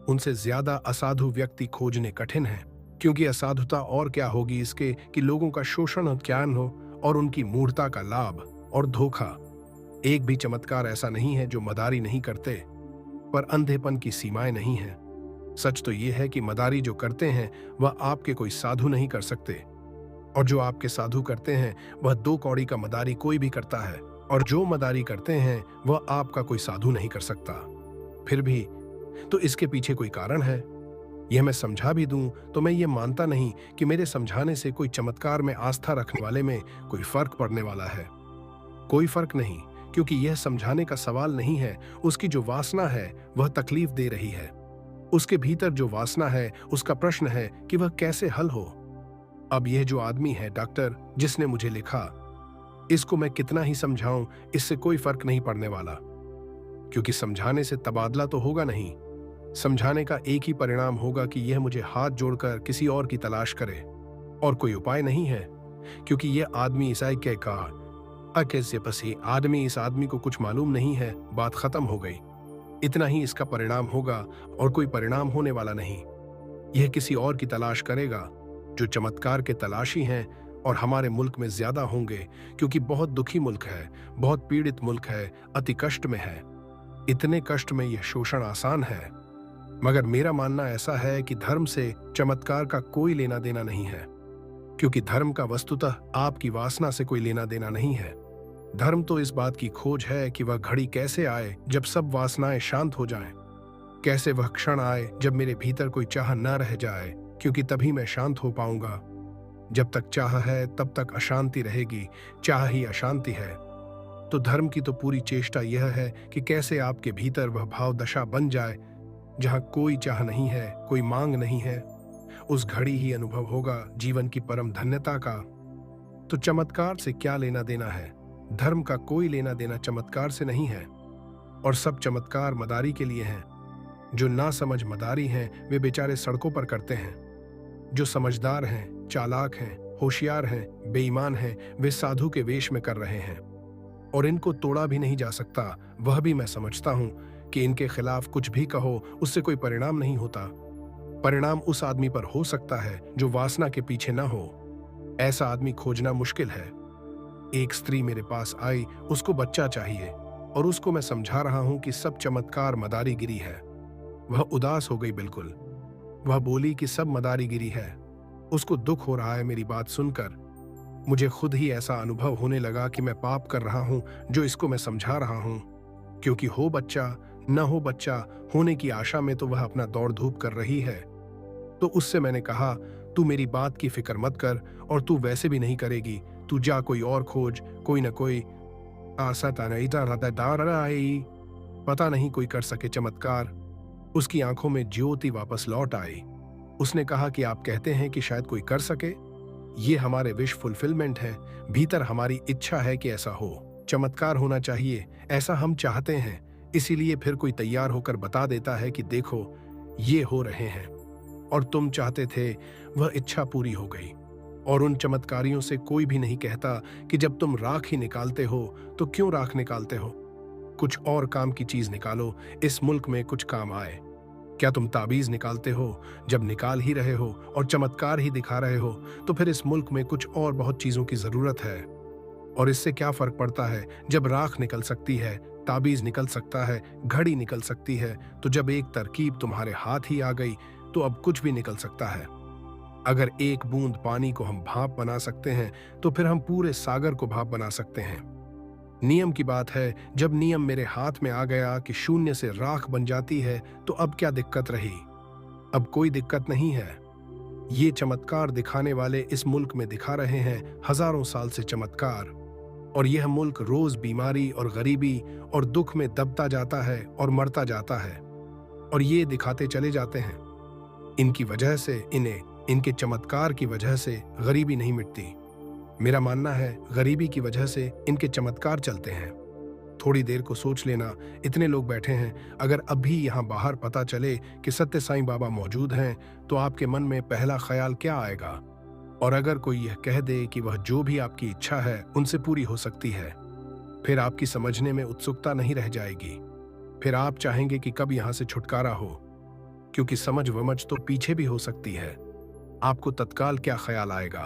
उनसे ज्यादा असाधु व्यक्ति खोजने कठिन है, क्योंकि असाधुता और क्या होगी इसके कि लोगों का शोषण और ज्ञान हो और उनकी मूढ़ता का लाभ और धोखा। एक भी चमत्कार ऐसा नहीं है जो मदारी नहीं करते, पर अंधेपन की सीमाएं नहीं है। सच तो यह है कि मदारी जो करते हैं वह आपके कोई साधु नहीं कर सकते, और जो आपके साधु करते हैं वह 2 कौड़ी का मदारी कोई भी करता है, और जो मदारी करते हैं वह आपका कोई साधु नहीं कर सकता। फिर भी तो इसके पीछे कोई कारण है। यह मैं समझा भी दूं तो मैं ये मानता नहीं कि मेरे समझाने से कोई चमत्कार में आस्था रखने वाले में कोई फर्क पड़ने वाला है। कोई फर्क नहीं, क्योंकि यह समझाने का सवाल नहीं है। उसकी जो वासना है वह तकलीफ दे रही है। उसके भीतर जो वासना है उसका प्रश्न है कि वह कैसे हल हो। अब यह जो आदमी है डॉक्टर जिसने मुझे लिखा, इसको मैं कितना ही समझाऊं इससे कोई फर्क नहीं पड़ने वाला, क्योंकि समझाने से तबादला तो होगा नहीं। समझाने का एक ही परिणाम होगा कि यह मुझे हाथ जोड़कर किसी और की तलाश करे, और कोई उपाय नहीं है, क्योंकि यह आदमी ईसाई के कहा अकेसे पसी आदमी, इस आदमी को कुछ मालूम नहीं है, बात खत्म हो गई। इतना ही इसका परिणाम होगा और कोई परिणाम होने वाला नहीं। यह किसी और की तलाश करेगा जो चमत्कार के तलाशी हैं, और हमारे मुल्क में ज्यादा होंगे क्योंकि बहुत दुखी मुल्क है, बहुत पीड़ित मुल्क है, अति कष्ट में है। इतने कष्ट में यह शोषण आसान है। मगर मेरा मानना ऐसा है कि धर्म से चमत्कार का कोई लेना देना नहीं है, क्योंकि धर्म का वस्तुतः आपकी वासना से कोई लेना देना नहीं है। धर्म तो इस बात की खोज है कि वह घड़ी कैसे आए जब सब वासनाएं शांत हो जाएं, कैसे वह क्षण आए जब मेरे भीतर कोई चाह न रह जाए, क्योंकि तभी मैं शांत हो पाऊंगा। जब तक चाह है तब तक अशांति रहेगी, चाह ही अशांति है। तो धर्म की तो पूरी चेष्टा यह है कि कैसे आपके भीतर वह भाव दशा बन जाए जहां कोई चाह नहीं है, कोई मांग नहीं है। उस घड़ी ही अनुभव होगा जीवन की परम धन्यता का। तो चमत्कार से क्या लेना देना है? धर्म का कोई लेना देना चमत्कार से नहीं है, और सब चमत्कार मदारी के लिए हैं। जो ना समझ मदारी हैं वे बेचारे सड़कों पर करते हैं। जो समझदार हैं, चालाक हैं, होशियार हैं, बेईमान हैं, वे साधु के वेश में कर रहे हैं, और इनको तोड़ा भी नहीं जा सकता। वह भी मैं समझता हूं कि इनके खिलाफ कुछ भी कहो उससे कोई परिणाम नहीं होता। परिणाम उस आदमी पर हो सकता है जो वासना के पीछे ना हो। ऐसा आदमी खोजना मुश्किल है। एक स्त्री मेरे पास आई, उसको बच्चा चाहिए, और उसको मैं समझा रहा हूं कि सब चमत्कार मदारीगिरी है। वह उदास हो गई बिल्कुल। वह बोली कि सब मदारीगिरी है। उसको दुख हो रहा है मेरी बात सुनकर। मुझे खुद ही ऐसा अनुभव होने लगा कि मैं पाप कर रहा हूं जो इसको मैं समझा रहा हूं, क्योंकि हो बच्चा न हो बच्चा होने की आशा में तो वह अपना दौड़ धूप कर रही है। तो उससे मैंने कहा, तू मेरी बात की फिक्र मत कर, और तू वैसे भी नहीं करेगी। तू जा कोई और खोज, कोई न कोई पता नहीं कोई कर सके चमत्कार। उसकी आंखों में ज्योति वापस लौट आई। उसने कहा कि आप कहते हैं कि शायद कोई कर सके। ये हमारे विश फुलफिलमेंट है। भीतर हमारी इच्छा है कि ऐसा हो, चमत्कार होना चाहिए, ऐसा हम चाहते हैं। इसीलिए फिर कोई तैयार होकर बता देता है कि देखो ये हो रहे हैं, और तुम चाहते थे, वह इच्छा पूरी हो गई। और उन चमत्कारियों से कोई भी नहीं कहता कि जब तुम राख ही निकालते हो तो क्यों राख निकालते हो, कुछ और काम की चीज निकालो, इस मुल्क में कुछ काम आए। क्या तुम ताबीज निकालते हो? जब निकाल ही रहे हो और चमत्कार ही दिखा रहे हो तो फिर इस मुल्क में कुछ और बहुत चीजों की जरूरत है। और इससे क्या फर्क पड़ता है? जब राख निकल सकती है, ताबीज निकल सकता है, घड़ी निकल सकती है, तो जब एक तरकीब तुम्हारे हाथ ही आ गई तो अब कुछ भी निकल सकता है। अगर एक बूंद पानी को हम भाप बना सकते हैं तो फिर हम पूरे सागर को भाप बना सकते हैं। नियम की बात है, जब नियम मेरे हाथ में आ गया कि शून्य से राख बन जाती है तो अब क्या दिक्कत रही? अब कोई दिक्कत नहीं है। ये चमत्कार दिखाने वाले इस मुल्क में दिखा रहे हैं हजारों साल से चमत्कार, और यह मुल्क रोज बीमारी और गरीबी और दुख में दबता जाता है और मरता जाता है, और ये दिखाते चले जाते हैं। इनकी वजह से, इनके चमत्कार की वजह से गरीबी नहीं मिटती। मेरा मानना है गरीबी की वजह से इनके चमत्कार चलते हैं। थोड़ी देर को सोच लेना, इतने लोग बैठे हैं, अगर अभी यहाँ बाहर पता चले कि सत्य साईं बाबा मौजूद हैं तो आपके मन में पहला ख्याल क्या आएगा? और अगर कोई यह कह दे कि वह जो भी आपकी इच्छा है उनसे पूरी हो सकती है, फिर आपकी समझने में उत्सुकता नहीं रह जाएगी। फिर आप चाहेंगे कि कब यहाँ से छुटकारा हो, क्योंकि समझ वमझ तो पीछे भी हो सकती है। आपको तत्काल क्या ख्याल आएगा?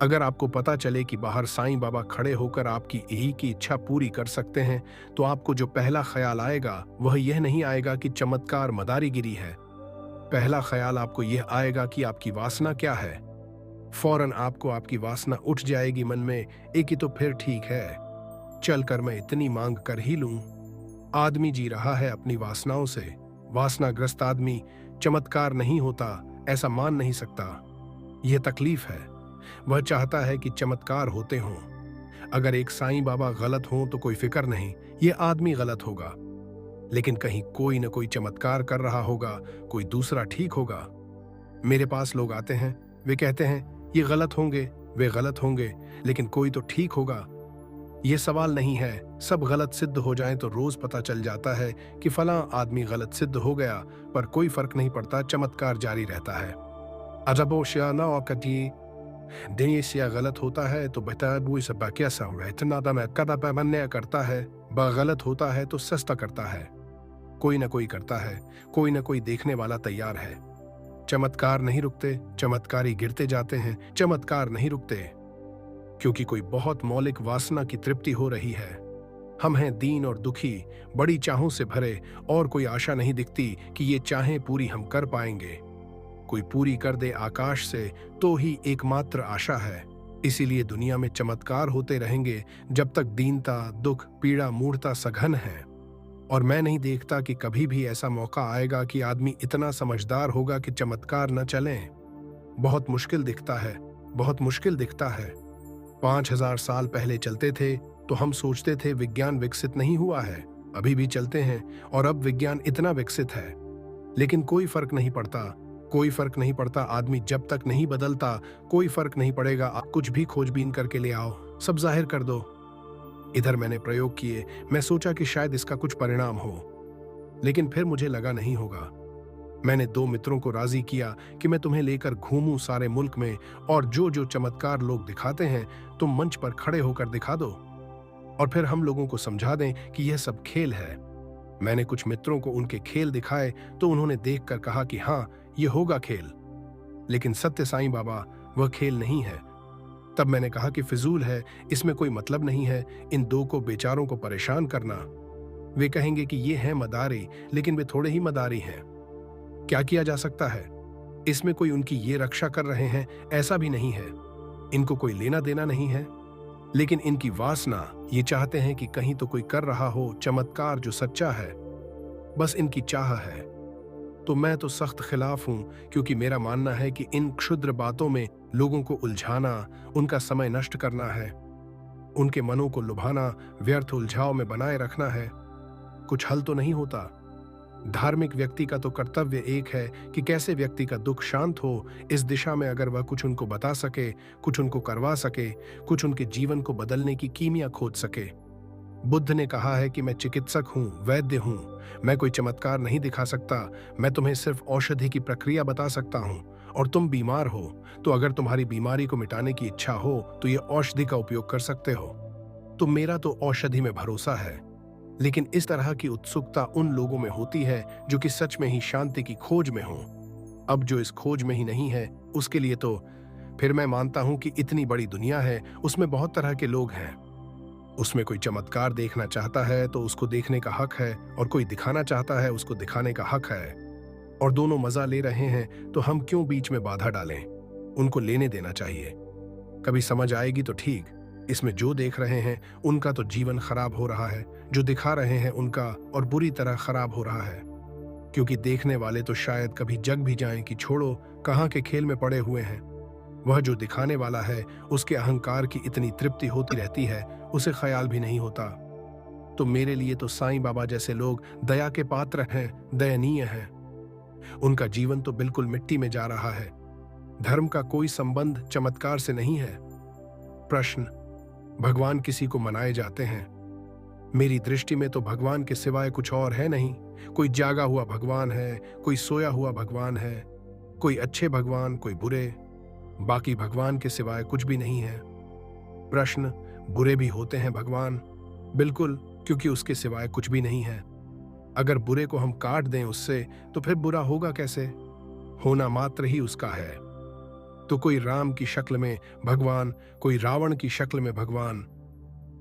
अगर आपको पता चले कि बाहर साईं बाबा खड़े होकर आपकी यही की इच्छा पूरी कर सकते हैं, तो आपको जो पहला ख्याल आएगा वह यह नहीं आएगा कि चमत्कार मदारीगिरी है। पहला ख्याल आपको यह आएगा कि आपकी वासना क्या है। फौरन आपको आपकी वासना उठ जाएगी मन में, एक ही तो फिर ठीक है, चलकर मैं इतनी मांग कर ही लूं। आदमी जी रहा है अपनी वासनाओं से। वासनाग्रस्त आदमी चमत्कार नहीं होता ऐसा मान नहीं सकता। यह तकलीफ है। वह चाहता है कि चमत्कार होते हों। अगर एक साईं बाबा गलत हों तो कोई फिक्र नहीं, यह आदमी गलत होगा, लेकिन कहीं कोई न कोई चमत्कार कर रहा होगा, कोई दूसरा ठीक होगा। मेरे पास लोग आते हैं, वे कहते हैं ये गलत होंगे, वे गलत होंगे, लेकिन कोई तो ठीक होगा। यह सवाल नहीं है। सब गलत सिद्ध हो जाएं तो रोज पता चल जाता है कि फलां आदमी गलत सिद्ध हो गया, पर कोई फर्क नहीं पड़ता, चमत्कार जारी रहता है। अजबो शाना और कटी देश या गलत होता है तो बता वो सब कैसा हुआ, इतना दम कदा पैमान्य करता है, गलत होता है तो सस्ता करता है। कोई ना कोई करता है, कोई ना कोई देखने वाला तैयार है। चमत्कार नहीं रुकते, चमत्कारी गिरते जाते हैं, चमत्कार नहीं रुकते, क्योंकि कोई बहुत मौलिक वासना की तृप्ति हो रही है। हम हैं दीन और दुखी, बड़ी चाहों से भरे, और कोई आशा नहीं दिखती कि ये चाहें पूरी हम कर पाएंगे। कोई पूरी कर दे आकाश से तो ही एकमात्र आशा है। इसीलिए दुनिया में चमत्कार होते रहेंगे जब तक दीनता, दुख, पीड़ा, मूढ़ता सघन है। और मैं नहीं देखता कि कभी भी ऐसा मौका आएगा कि आदमी इतना समझदार होगा कि चमत्कार न चलें। बहुत मुश्किल दिखता है, बहुत मुश्किल दिखता है। 5000 साल पहले चलते थे तो हम सोचते थे विज्ञान विकसित नहीं हुआ है। अभी भी चलते हैं और अब विज्ञान इतना विकसित है, लेकिन कोई फर्क नहीं पड़ता, कोई फर्क नहीं पड़ता। आदमी जब तक नहीं बदलता कोई फर्क नहीं पड़ेगा। आप कुछ भी खोजबीन करके ले आओ, सब जाहिर कर दो। इधर मैंने प्रयोग किए, मैं सोचा कि शायद इसका कुछ परिणाम हो, लेकिन फिर मुझे लगा नहीं होगा। मैंने 2 मित्रों को राजी किया कि मैं तुम्हें लेकर घूमूं सारे मुल्क में, और जो जो चमत्कार लोग दिखाते हैं तुम मंच पर खड़े होकर दिखा दो, और फिर हम लोगों को समझा दें कि यह सब खेल है। मैंने कुछ मित्रों को उनके खेल दिखाए तो उन्होंने देखकर कहा कि हाँ, ये होगा खेल, लेकिन सत्य साईं बाबा, वह खेल नहीं है। तब मैंने कहा कि फिजूल है, इसमें कोई मतलब नहीं है इन 2 को बेचारों को परेशान करना। वे कहेंगे कि ये हैं मदारी, लेकिन वे थोड़े ही मदारी हैं। क्या किया जा सकता है? इसमें कोई उनकी ये रक्षा कर रहे हैं ऐसा भी नहीं है। इनको कोई लेना देना नहीं है, लेकिन इनकी वासना ये चाहते हैं कि कहीं तो कोई कर रहा हो चमत्कार जो सच्चा है। बस इनकी चाह है। तो मैं तो सख्त खिलाफ हूं, क्योंकि मेरा मानना है कि इन क्षुद्र बातों में लोगों को उलझाना, उनका समय नष्ट करना है, उनके मनों को लुभाना, व्यर्थ उलझाव में बनाए रखना है। कुछ हल तो नहीं होता। धार्मिक व्यक्ति का तो कर्तव्य एक है कि कैसे व्यक्ति का दुख शांत हो। इस दिशा में अगर वह कुछ उनको बता सके, कुछ उनको करवा सके, कुछ उनके जीवन को बदलने की कीमिया खोज सके। बुद्ध ने कहा है कि मैं चिकित्सक हूं, वैद्य हूं, मैं कोई चमत्कार नहीं दिखा सकता, मैं तुम्हें सिर्फ औषधि की प्रक्रिया बता सकता हूं, और तुम बीमार हो तो अगर तुम्हारी बीमारी को मिटाने की इच्छा हो तो ये औषधि का उपयोग कर सकते हो। तो मेरा तो औषधि में भरोसा है, लेकिन इस तरह की उत्सुकता उन लोगों में होती है जो कि सच में ही शांति की खोज में हो। अब जो इस खोज में ही नहीं है, उसके लिए तो फिर मैं मानता हूं कि इतनी बड़ी दुनिया है, उसमें बहुत तरह के लोग हैं। उसमें कोई चमत्कार देखना चाहता है तो उसको देखने का हक है, और कोई दिखाना चाहता है उसको दिखाने का हक है, और दोनों मजा ले रहे हैं तो हम क्यों बीच में बाधा डालें? उनको लेने देना चाहिए। कभी समझ आएगी तो ठीक। इसमें जो देख रहे हैं उनका तो जीवन खराब हो रहा है, जो दिखा रहे हैं उनका और बुरी तरह खराब हो रहा है, क्योंकि देखने वाले तो शायद कभी जग भी जाएं कि छोड़ो कहाँ के खेल में पड़े हुए हैं। वह जो दिखाने वाला है उसके अहंकार की इतनी तृप्ति होती रहती है, उसे ख्याल भी नहीं होता। तो मेरे लिए तो साईं बाबा जैसे लोग दया के पात्र हैं, दयनीय हैं। उनका जीवन तो बिल्कुल मिट्टी में जा रहा है। धर्म का कोई संबंध चमत्कार से नहीं है। प्रश्न: भगवान किसी को मनाए जाते हैं। मेरी दृष्टि में तो भगवान के सिवाय कुछ और है नहीं। कोई जागा हुआ भगवान है, कोई सोया हुआ भगवान है, कोई अच्छे भगवान, कोई बुरे, बाकी भगवान के सिवाय कुछ भी नहीं है। प्रश्न: बुरे भी होते हैं भगवान? बिल्कुल, क्योंकि उसके सिवाय कुछ भी नहीं है। अगर बुरे को हम काट दें उससे, तो फिर बुरा होगा कैसे? होना मात्र ही उसका है। तो कोई राम की शक्ल में भगवान, कोई रावण की शक्ल में भगवान।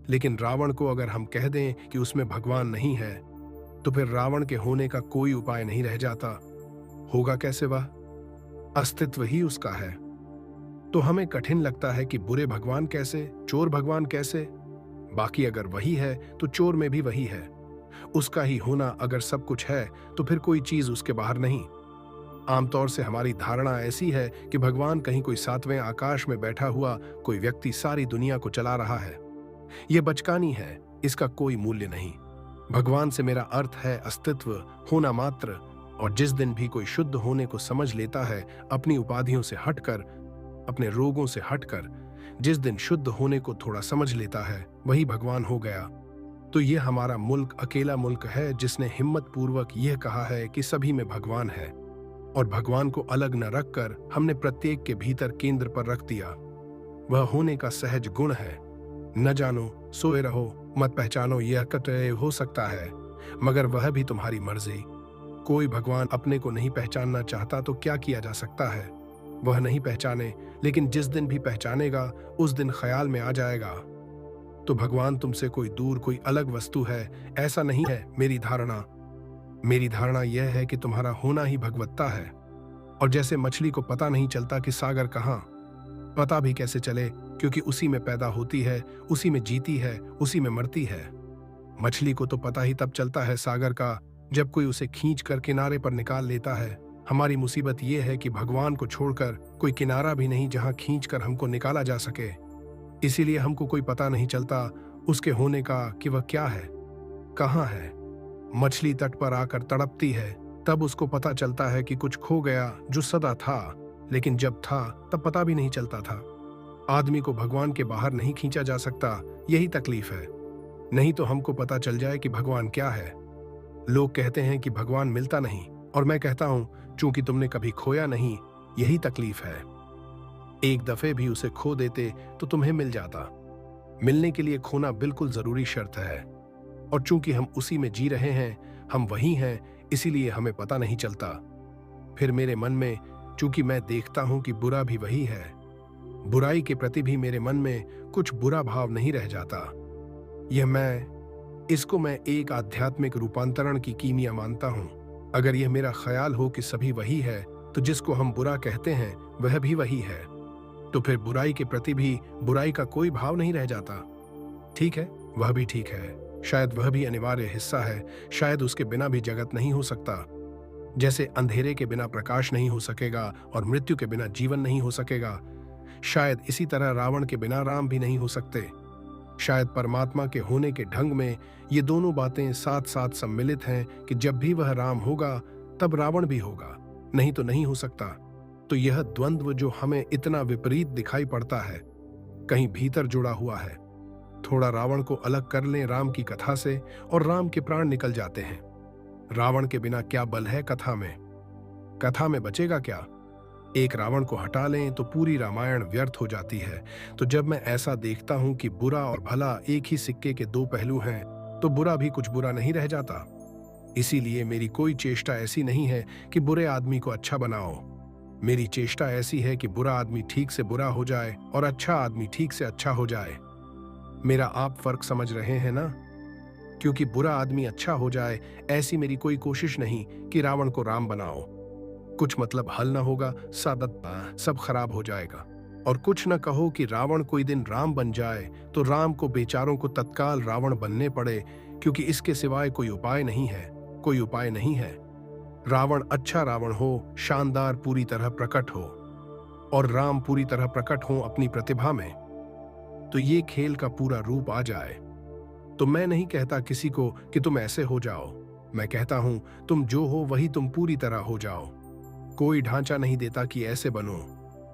लेकिन रावण को अगर हम कह दें कि उसमें भगवान नहीं है, तो फिर रावण के होने का कोई उपाय नहीं रह जाता। होगा कैसे वह? अस्तित्व ही उसका है। तो हमें कठिन लगता है कि बुरे भगवान कैसे, चोर भगवान कैसे? बाकी अगर वही है तो चोर में भी वही है। उसका ही होना अगर सब कुछ है तो फिर कोई चीज उसके बाहर नहीं। आमतौर से हमारी धारणा ऐसी है कि भगवान कहीं कोई 7वें आकाश में बैठा हुआ कोई व्यक्ति सारी दुनिया को चला रहा है। यह बचकानी है, इसका कोई मूल्य नहीं। भगवान से मेरा अर्थ है अस्तित्व, होना मात्र। और जिस दिन भी कोई शुद्ध होने को समझ लेता है, अपनी उपाधियों से हटकर, अपने रोगों से हटकर, जिस दिन शुद्ध होने को थोड़ा समझ लेता है, वही भगवान हो गया। तो ये हमारा मुल्क अकेला मुल्क है जिसने हिम्मत पूर्वक यह कहा है कि सभी में भगवान है, और भगवान को अलग न रखकर हमने प्रत्येक के भीतर केंद्र पर रख दिया। वह होने का सहज गुण है। न जानो सोए रहो, मत पहचानो, यह कतई हो सकता है। मगर वह भी तुम्हारी मर्जी। कोई भगवान अपने को नहीं पहचानना चाहता तो क्या किया जा सकता है? वह नहीं पहचाने, लेकिन जिस दिन भी पहचानेगा उस दिन ख्याल में आ जाएगा तो भगवान तुमसे कोई दूर, कोई अलग वस्तु है, ऐसा नहीं है मेरी धारणा यह है कि तुम्हारा होना ही भगवत्ता है। और जैसे मछली को पता नहीं चलता कि सागर कहाँ, पता भी कैसे चले, क्योंकि उसी में पैदा होती है, उसी में जीती है, उसी में मरती है। मछली को तो पता ही तब चलता है सागर का जब कोई उसे खींच कर किनारे पर निकाल लेता है। हमारी मुसीबत यह है कि भगवान को छोड़कर कोई किनारा भी नहीं जहां खींच कर हमको निकाला जा सके। इसीलिए हमको कोई पता नहीं चलता उसके होने का कि वह क्या है, कहाँ है। मछली तट पर आकर तड़पती है, तब उसको पता चलता है कि कुछ खो गया जो सदा था, लेकिन जब था तब पता भी नहीं चलता था। आदमी को भगवान के बाहर नहीं खींचा जा सकता, यही तकलीफ है। नहीं तो हमको पता चल जाए कि भगवान क्या है। लोग कहते हैं कि भगवान मिलता नहीं, और मैं कहता हूं चूंकि तुमने कभी खोया नहीं, यही तकलीफ है। एक दफे भी उसे खो देते तो तुम्हें मिल जाता। मिलने के लिए खोना बिल्कुल जरूरी शर्त है, और चूंकि हम उसी में जी रहे हैं, हम वही हैं, इसीलिए हमें पता नहीं चलता। फिर मेरे मन में, चूंकि मैं देखता हूं कि बुरा भी वही है, बुराई के प्रति भी मेरे मन में कुछ बुरा भाव नहीं रह जाता। इसको मैं एक आध्यात्मिक रूपांतरण की कीमिया मानता हूं। अगर यह मेरा ख्याल हो कि सभी वही है, तो जिसको हम बुरा कहते हैं वह भी वही है, तो फिर बुराई के प्रति भी बुराई का कोई भाव नहीं रह जाता। ठीक है, वह भी ठीक है, शायद वह भी अनिवार्य हिस्सा है, शायद उसके बिना भी जगत नहीं हो सकता। जैसे अंधेरे के बिना प्रकाश नहीं हो सकेगा और मृत्यु के बिना जीवन नहीं हो सकेगा, शायद इसी तरह रावण के बिना राम भी नहीं हो सकते। शायद परमात्मा के होने के ढंग में ये दोनों बातें साथ साथ सम्मिलित हैं कि जब भी वह राम होगा तब रावण भी होगा, नहीं तो नहीं हो सकता। तो यह द्वंद्व जो हमें इतना विपरीत दिखाई पड़ता है, कहीं भीतर जुड़ा हुआ है। थोड़ा रावण को अलग कर लें राम की कथा से और राम के प्राण निकल जाते हैं। रावण के बिना क्या बल है कथा में बचेगा क्या? एक रावण को हटा लें तो पूरी रामायण व्यर्थ हो जाती है। तो जब मैं ऐसा देखता हूं कि बुरा और भला एक ही सिक्के के दो पहलू हैं, तो बुरा भी कुछ बुरा नहीं रह जाता। इसीलिए मेरी कोई चेष्टा ऐसी नहीं है कि बुरे आदमी को अच्छा बनाओ। मेरी चेष्टा ऐसी है कि बुरा आदमी ठीक से बुरा हो जाए और अच्छा आदमी ठीक से अच्छा हो जाए। मेरा आप फर्क समझ रहे हैं ना? क्योंकि बुरा आदमी अच्छा हो जाए, ऐसी मेरी कोई कोशिश नहीं कि रावण को राम बनाओ। कुछ मतलब हल न होगा, सब खराब हो जाएगा। और कुछ न कहो कि रावण कोई दिन राम बन जाए तो राम को बेचारों को तत्काल रावण बनने पड़े, क्योंकि इसके सिवाय कोई उपाय नहीं है। रावण अच्छा रावण हो, शानदार पूरी तरह प्रकट हो, और राम पूरी तरह प्रकट हो अपनी प्रतिभा में, तो ये खेल का पूरा रूप आ जाए। तो मैं नहीं कहता किसी को कि तुम ऐसे हो जाओ, मैं कहता हूं तुम जो हो वही तुम पूरी तरह हो जाओ। कोई ढांचा नहीं देता कि ऐसे बनो,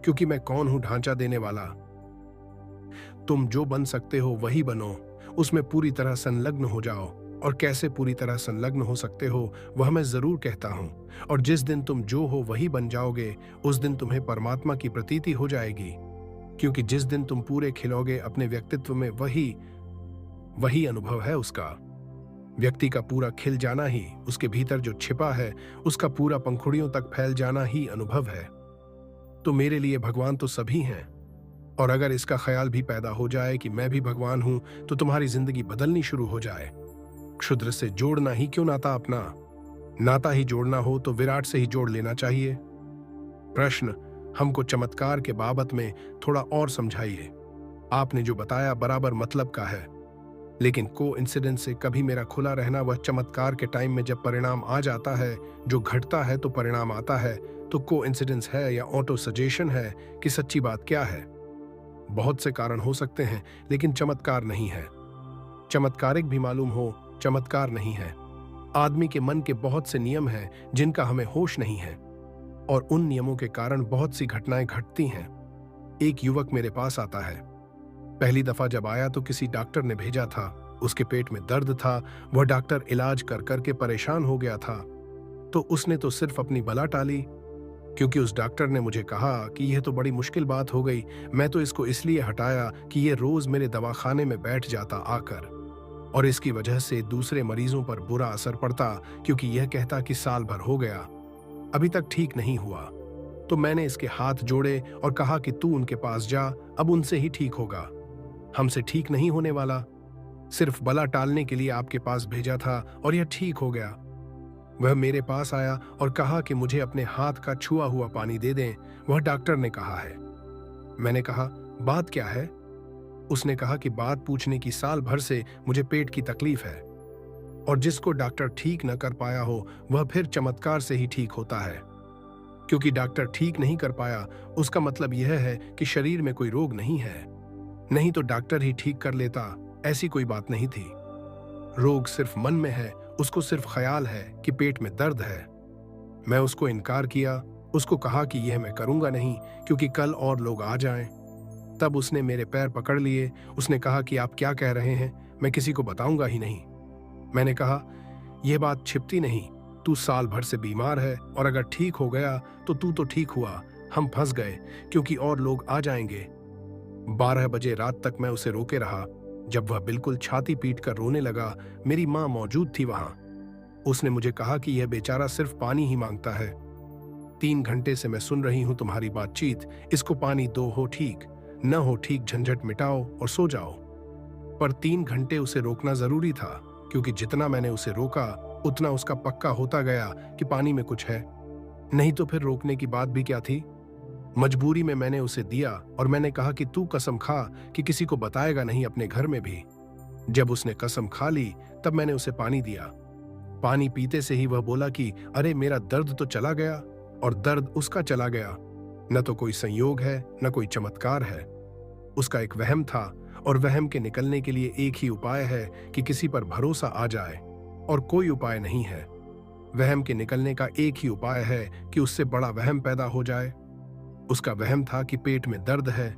क्योंकि मैं कौन हूं ढांचा देने वाला। तुम जो बन सकते हो वही बनो, उसमें पूरी तरह संलग्न हो जाओ। और कैसे पूरी तरह संलग्न हो सकते हो वह मैं जरूर कहता हूं। और जिस दिन तुम जो हो वही बन जाओगे, उस दिन तुम्हें परमात्मा की प्रतीति हो जाएगी। क्योंकि जिस दिन तुम पूरे खिलोगे अपने व्यक्तित्व में, वही अनुभव है उसका। व्यक्ति का पूरा खिल जाना ही, उसके भीतर जो छिपा है उसका पूरा पंखुड़ियों तक फैल जाना ही अनुभव है। तो मेरे लिए भगवान तो सभी हैं, और अगर इसका ख्याल भी पैदा हो जाए कि मैं भी भगवान हूं, तो तुम्हारी जिंदगी बदलनी शुरू हो जाए। क्षुद्र से जोड़ना ही क्यों नाता अपना? नाता ही जोड़ना हो तो विराट से ही जोड़ लेना चाहिए। प्रश्न, हमको चमत्कार के बाबत में थोड़ा और समझाइए। आपने जो बताया बराबर मतलब का है, लेकिन कोइंसिडेंस से कभी मेरा खुला रहना वह चमत्कार के टाइम में जब परिणाम आ जाता है, जो घटता है तो परिणाम आता है, तो कोइंसिडेंस है या ऑटो सजेशन है कि सच्ची बात क्या है? बहुत से कारण हो सकते हैं, लेकिन चमत्कार नहीं है। चमत्कारिक भी मालूम हो, चमत्कार नहीं है। आदमी के मन के बहुत से नियम हैं जिनका हमें होश नहीं है, और उन नियमों के कारण बहुत सी घटनाएं घटती हैं। एक युवक मेरे पास आता है। पहली दफा जब आया तो किसी डॉक्टर ने भेजा था। उसके पेट में दर्द था, वह डॉक्टर इलाज कर करके परेशान हो गया था। तो उसने तो सिर्फ अपनी बला टाली, क्योंकि उस डॉक्टर ने मुझे कहा कि यह तो बड़ी मुश्किल बात हो गई। मैं तो इसको इसलिए हटाया कि यह रोज मेरे दवाखाने में बैठ जाता आकर। और इसकी वजह से दूसरे मरीजों पर बुरा असर पड़ता, क्योंकि यह कहता कि साल भर हो गया, अभी तक ठीक नहीं हुआ। तो मैंने इसके हाथ जोड़े और कहा कि तू उनके पास जा, अब उनसे ही ठीक होगा, हमसे ठीक नहीं होने वाला। सिर्फ बला टालने के लिए आपके पास भेजा था और यह ठीक हो गया। वह मेरे पास आया और कहा कि मुझे अपने हाथ का छुआ हुआ पानी दे दें, वह डॉक्टर ने कहा है। मैंने कहा, बात क्या है? उसने कहा कि बात पूछने की, साल भर से मुझे पेट की तकलीफ है, और जिसको डॉक्टर ठीक न कर पाया हो वह फिर चमत्कार से ही ठीक होता है। क्योंकि डॉक्टर ठीक नहीं कर पाया, उसका मतलब यह है कि शरीर में कोई रोग नहीं है, नहीं तो डॉक्टर ही ठीक कर लेता, ऐसी कोई बात नहीं थी। रोग सिर्फ मन में है, उसको सिर्फ ख्याल है कि पेट में दर्द है। मैं उसको इनकार किया, उसको कहा कि यह मैं करूंगा नहीं, क्योंकि कल और लोग आ जाएं। तब उसने मेरे पैर पकड़ लिए, उसने कहा कि आप क्या कह रहे हैं, मैं किसी को बताऊंगा ही नहीं। मैंने कहा, यह बात छिपती नहीं, तू साल भर से बीमार है, और अगर ठीक हो गया तो तू तो ठीक हुआ, हम फंस गए, क्योंकि और लोग आ जाएंगे। 12 बजे रात तक मैं उसे रोके रहा। जब वह बिल्कुल छाती पीट कर रोने लगा, मेरी माँ मौजूद थी वहां। उसने मुझे कहा कि यह बेचारा सिर्फ पानी ही मांगता है। 3 घंटे से मैं सुन रही हूं तुम्हारी बातचीत, इसको पानी दो, हो ठीक, न हो ठीक झंझट मिटाओ और सो जाओ। पर 3 घंटे उसे रोकना जरूरी था, क्योंकि जितना मैंने उसे रोका उतना उसका पक्का होता गया कि पानी में कुछ है। नहीं तो फिर रोकने की बात भी क्या थी। मजबूरी में मैंने उसे दिया, और मैंने कहा कि तू कसम खा कि किसी को बताएगा नहीं, अपने घर में भी। जब उसने कसम खा ली तब मैंने उसे पानी दिया। पानी पीते से ही वह बोला कि अरे मेरा दर्द तो चला गया, और दर्द उसका चला गया। न तो कोई संयोग है, न कोई चमत्कार है। उसका एक वहम था, और वहम के निकलने के लिए एक ही उपाय है कि किसी पर भरोसा आ जाए, और कोई उपाय नहीं है। वहम के निकलने का एक ही उपाय है कि उससे बड़ा वहम पैदा हो जाए। उसका वहम था कि पेट में दर्द है,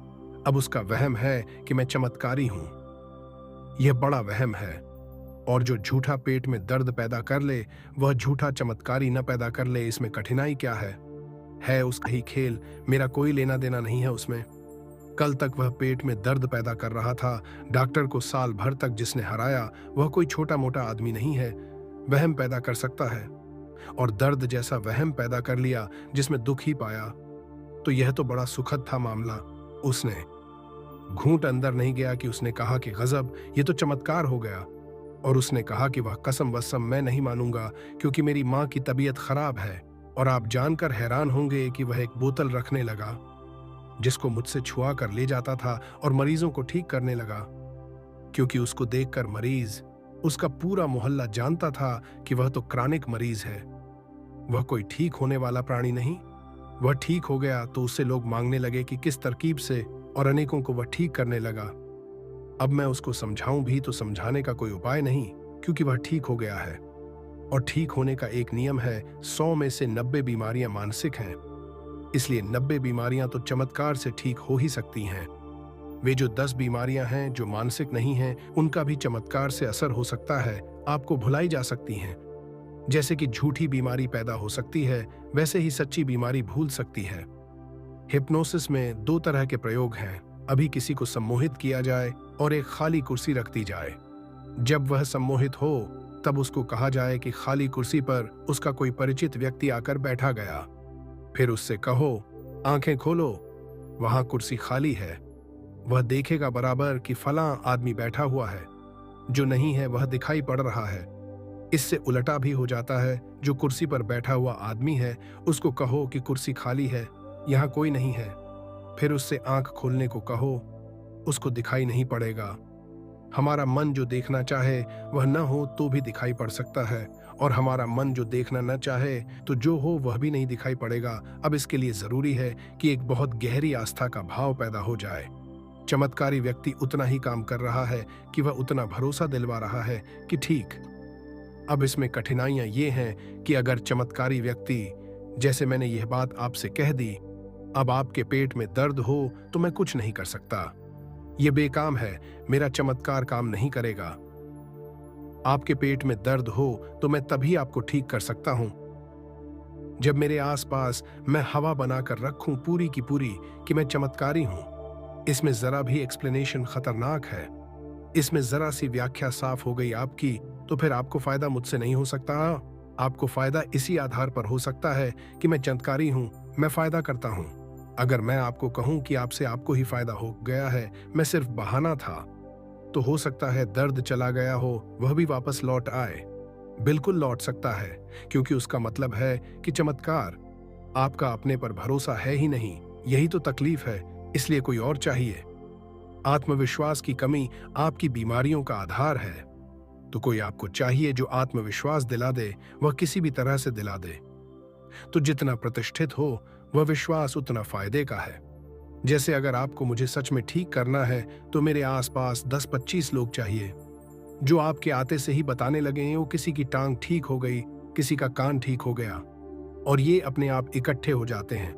अब उसका वहम है कि मैं चमत्कारी हूं। यह बड़ा वहम है, और जो झूठा पेट में दर्द पैदा कर ले वह झूठा चमत्कारी न पैदा कर ले, इसमें कठिनाई क्या है उसका ही खेल, मेरा कोई लेना देना नहीं है उसमें। कल तक वह पेट में दर्द पैदा कर रहा था। डॉक्टर को साल भर तक जिसने हराया वह कोई छोटा मोटा आदमी नहीं है, वहम पैदा कर सकता है, और दर्द जैसा वहम पैदा कर लिया जिसमें दुख ही पाया। तो यह तो बड़ा सुखद था मामला। उसने घूंट अंदर नहीं गया कि उसने कहा कि गजब, ये तो चमत्कार हो गया। और उसने कहा कि वह कसम वसम मैं नहीं मानूंगा, क्योंकि मेरी माँ की तबीयत खराब है, और आप जानकर हैरान होंगे कि वह एक बोतल रखने लगा, जिसको मुझसे छुआ कर ले जाता था और मरीजों को ठीक करने लगा। क्योंकि उसको देखकर मरीज, उसका पूरा मोहल्ला जानता था कि वह तो क्रॉनिक मरीज है, वह कोई ठीक होने वाला प्राणी नहीं। वह ठीक हो गया तो उससे लोग मांगने लगे कि किस तरकीब से, और अनेकों को वह ठीक करने लगा। अब मैं उसको समझाऊं भी तो समझाने का कोई उपाय नहीं, क्योंकि वह ठीक हो गया है। और ठीक होने का एक नियम है, 100 में से 90 बीमारियां मानसिक हैं, इसलिए 90 बीमारियां तो चमत्कार से ठीक हो ही सकती हैं। वे जो 10 बीमारियां हैं जो मानसिक नहीं हैं, उनका भी चमत्कार से असर हो सकता है, आपको भुलाई जा सकती हैं। जैसे कि झूठी बीमारी पैदा हो सकती है, वैसे ही सच्ची बीमारी भूल सकती है। हिप्नोसिस में 2 तरह के प्रयोग हैं, अभी किसी को सम्मोहित किया जाए और एक खाली कुर्सी रख दी जाए। जब वह सम्मोहित हो तब उसको कहा जाए कि खाली कुर्सी पर उसका कोई परिचित व्यक्ति आकर बैठा गया। फिर उससे कहो, आंखें खोलो, वहां कुर्सी खाली है। वह देखेगा बराबर कि फलां आदमी बैठा हुआ है, जो नहीं है वह दिखाई पड़ रहा है। इससे उलटा भी हो जाता है, जो कुर्सी पर बैठा हुआ आदमी है उसको कहो कि कुर्सी खाली है, यहाँ कोई नहीं है। फिर उससे आंख खोलने को कहो, उसको दिखाई नहीं पड़ेगा। हमारा मन जो देखना चाहे वह न हो तो भी दिखाई पड़ सकता है, और हमारा मन जो देखना न चाहे तो जो हो वह भी नहीं दिखाई पड़ेगा। अब इसके लिए जरूरी है कि एक बहुत गहरी आस्था का भाव पैदा हो जाए। चमत्कारी व्यक्ति उतना ही काम कर रहा है कि वह उतना भरोसा दिलवा रहा है कि ठीक। अब इसमें कठिनाइयां ये हैं कि अगर चमत्कारी व्यक्ति, जैसे मैंने यह बात आपसे कह दी, अब आपके पेट में दर्द हो तो मैं कुछ नहीं कर सकता, यह बेकाम है, मेरा चमत्कार काम नहीं करेगा। आपके पेट में दर्द हो तो मैं तभी आपको ठीक कर सकता हूं जब मेरे आसपास मैं हवा बनाकर रखूं पूरी की पूरी कि मैं चमत्कारी हूं। इसमें जरा भी एक्सप्लेनेशन खतरनाक है। इसमें जरा सी व्याख्या साफ हो गई आपकी, तो फिर आपको फायदा मुझसे नहीं हो सकता। आपको फायदा इसी आधार पर हो सकता है कि मैं चमत्कारी हूं, मैं फायदा करता हूं। अगर मैं आपको कहूं कि आपसे आपको ही फायदा हो गया है, मैं सिर्फ बहाना था, तो हो सकता है दर्द चला गया हो, वह भी वापस लौट आए। बिल्कुल लौट सकता है, क्योंकि उसका मतलब है कि चमत्कार, आपका अपने पर भरोसा है ही नहीं। यही तो तकलीफ है, इसलिए कोई और चाहिए। आत्मविश्वास की कमी आपकी बीमारियों का आधार है, तो कोई आपको चाहिए जो आत्मविश्वास दिला दे, वह किसी भी तरह से दिला दे। तो जितना प्रतिष्ठित हो, वह विश्वास उतना फायदे का है। जैसे अगर आपको मुझे सच में ठीक करना है, तो मेरे आसपास 10-25 लोग चाहिए जो आपके आते से ही बताने लगे वो किसी की टांग ठीक हो गई, किसी का कान ठीक हो गया, और ये अपने आप इकट्ठे हो जाते हैं।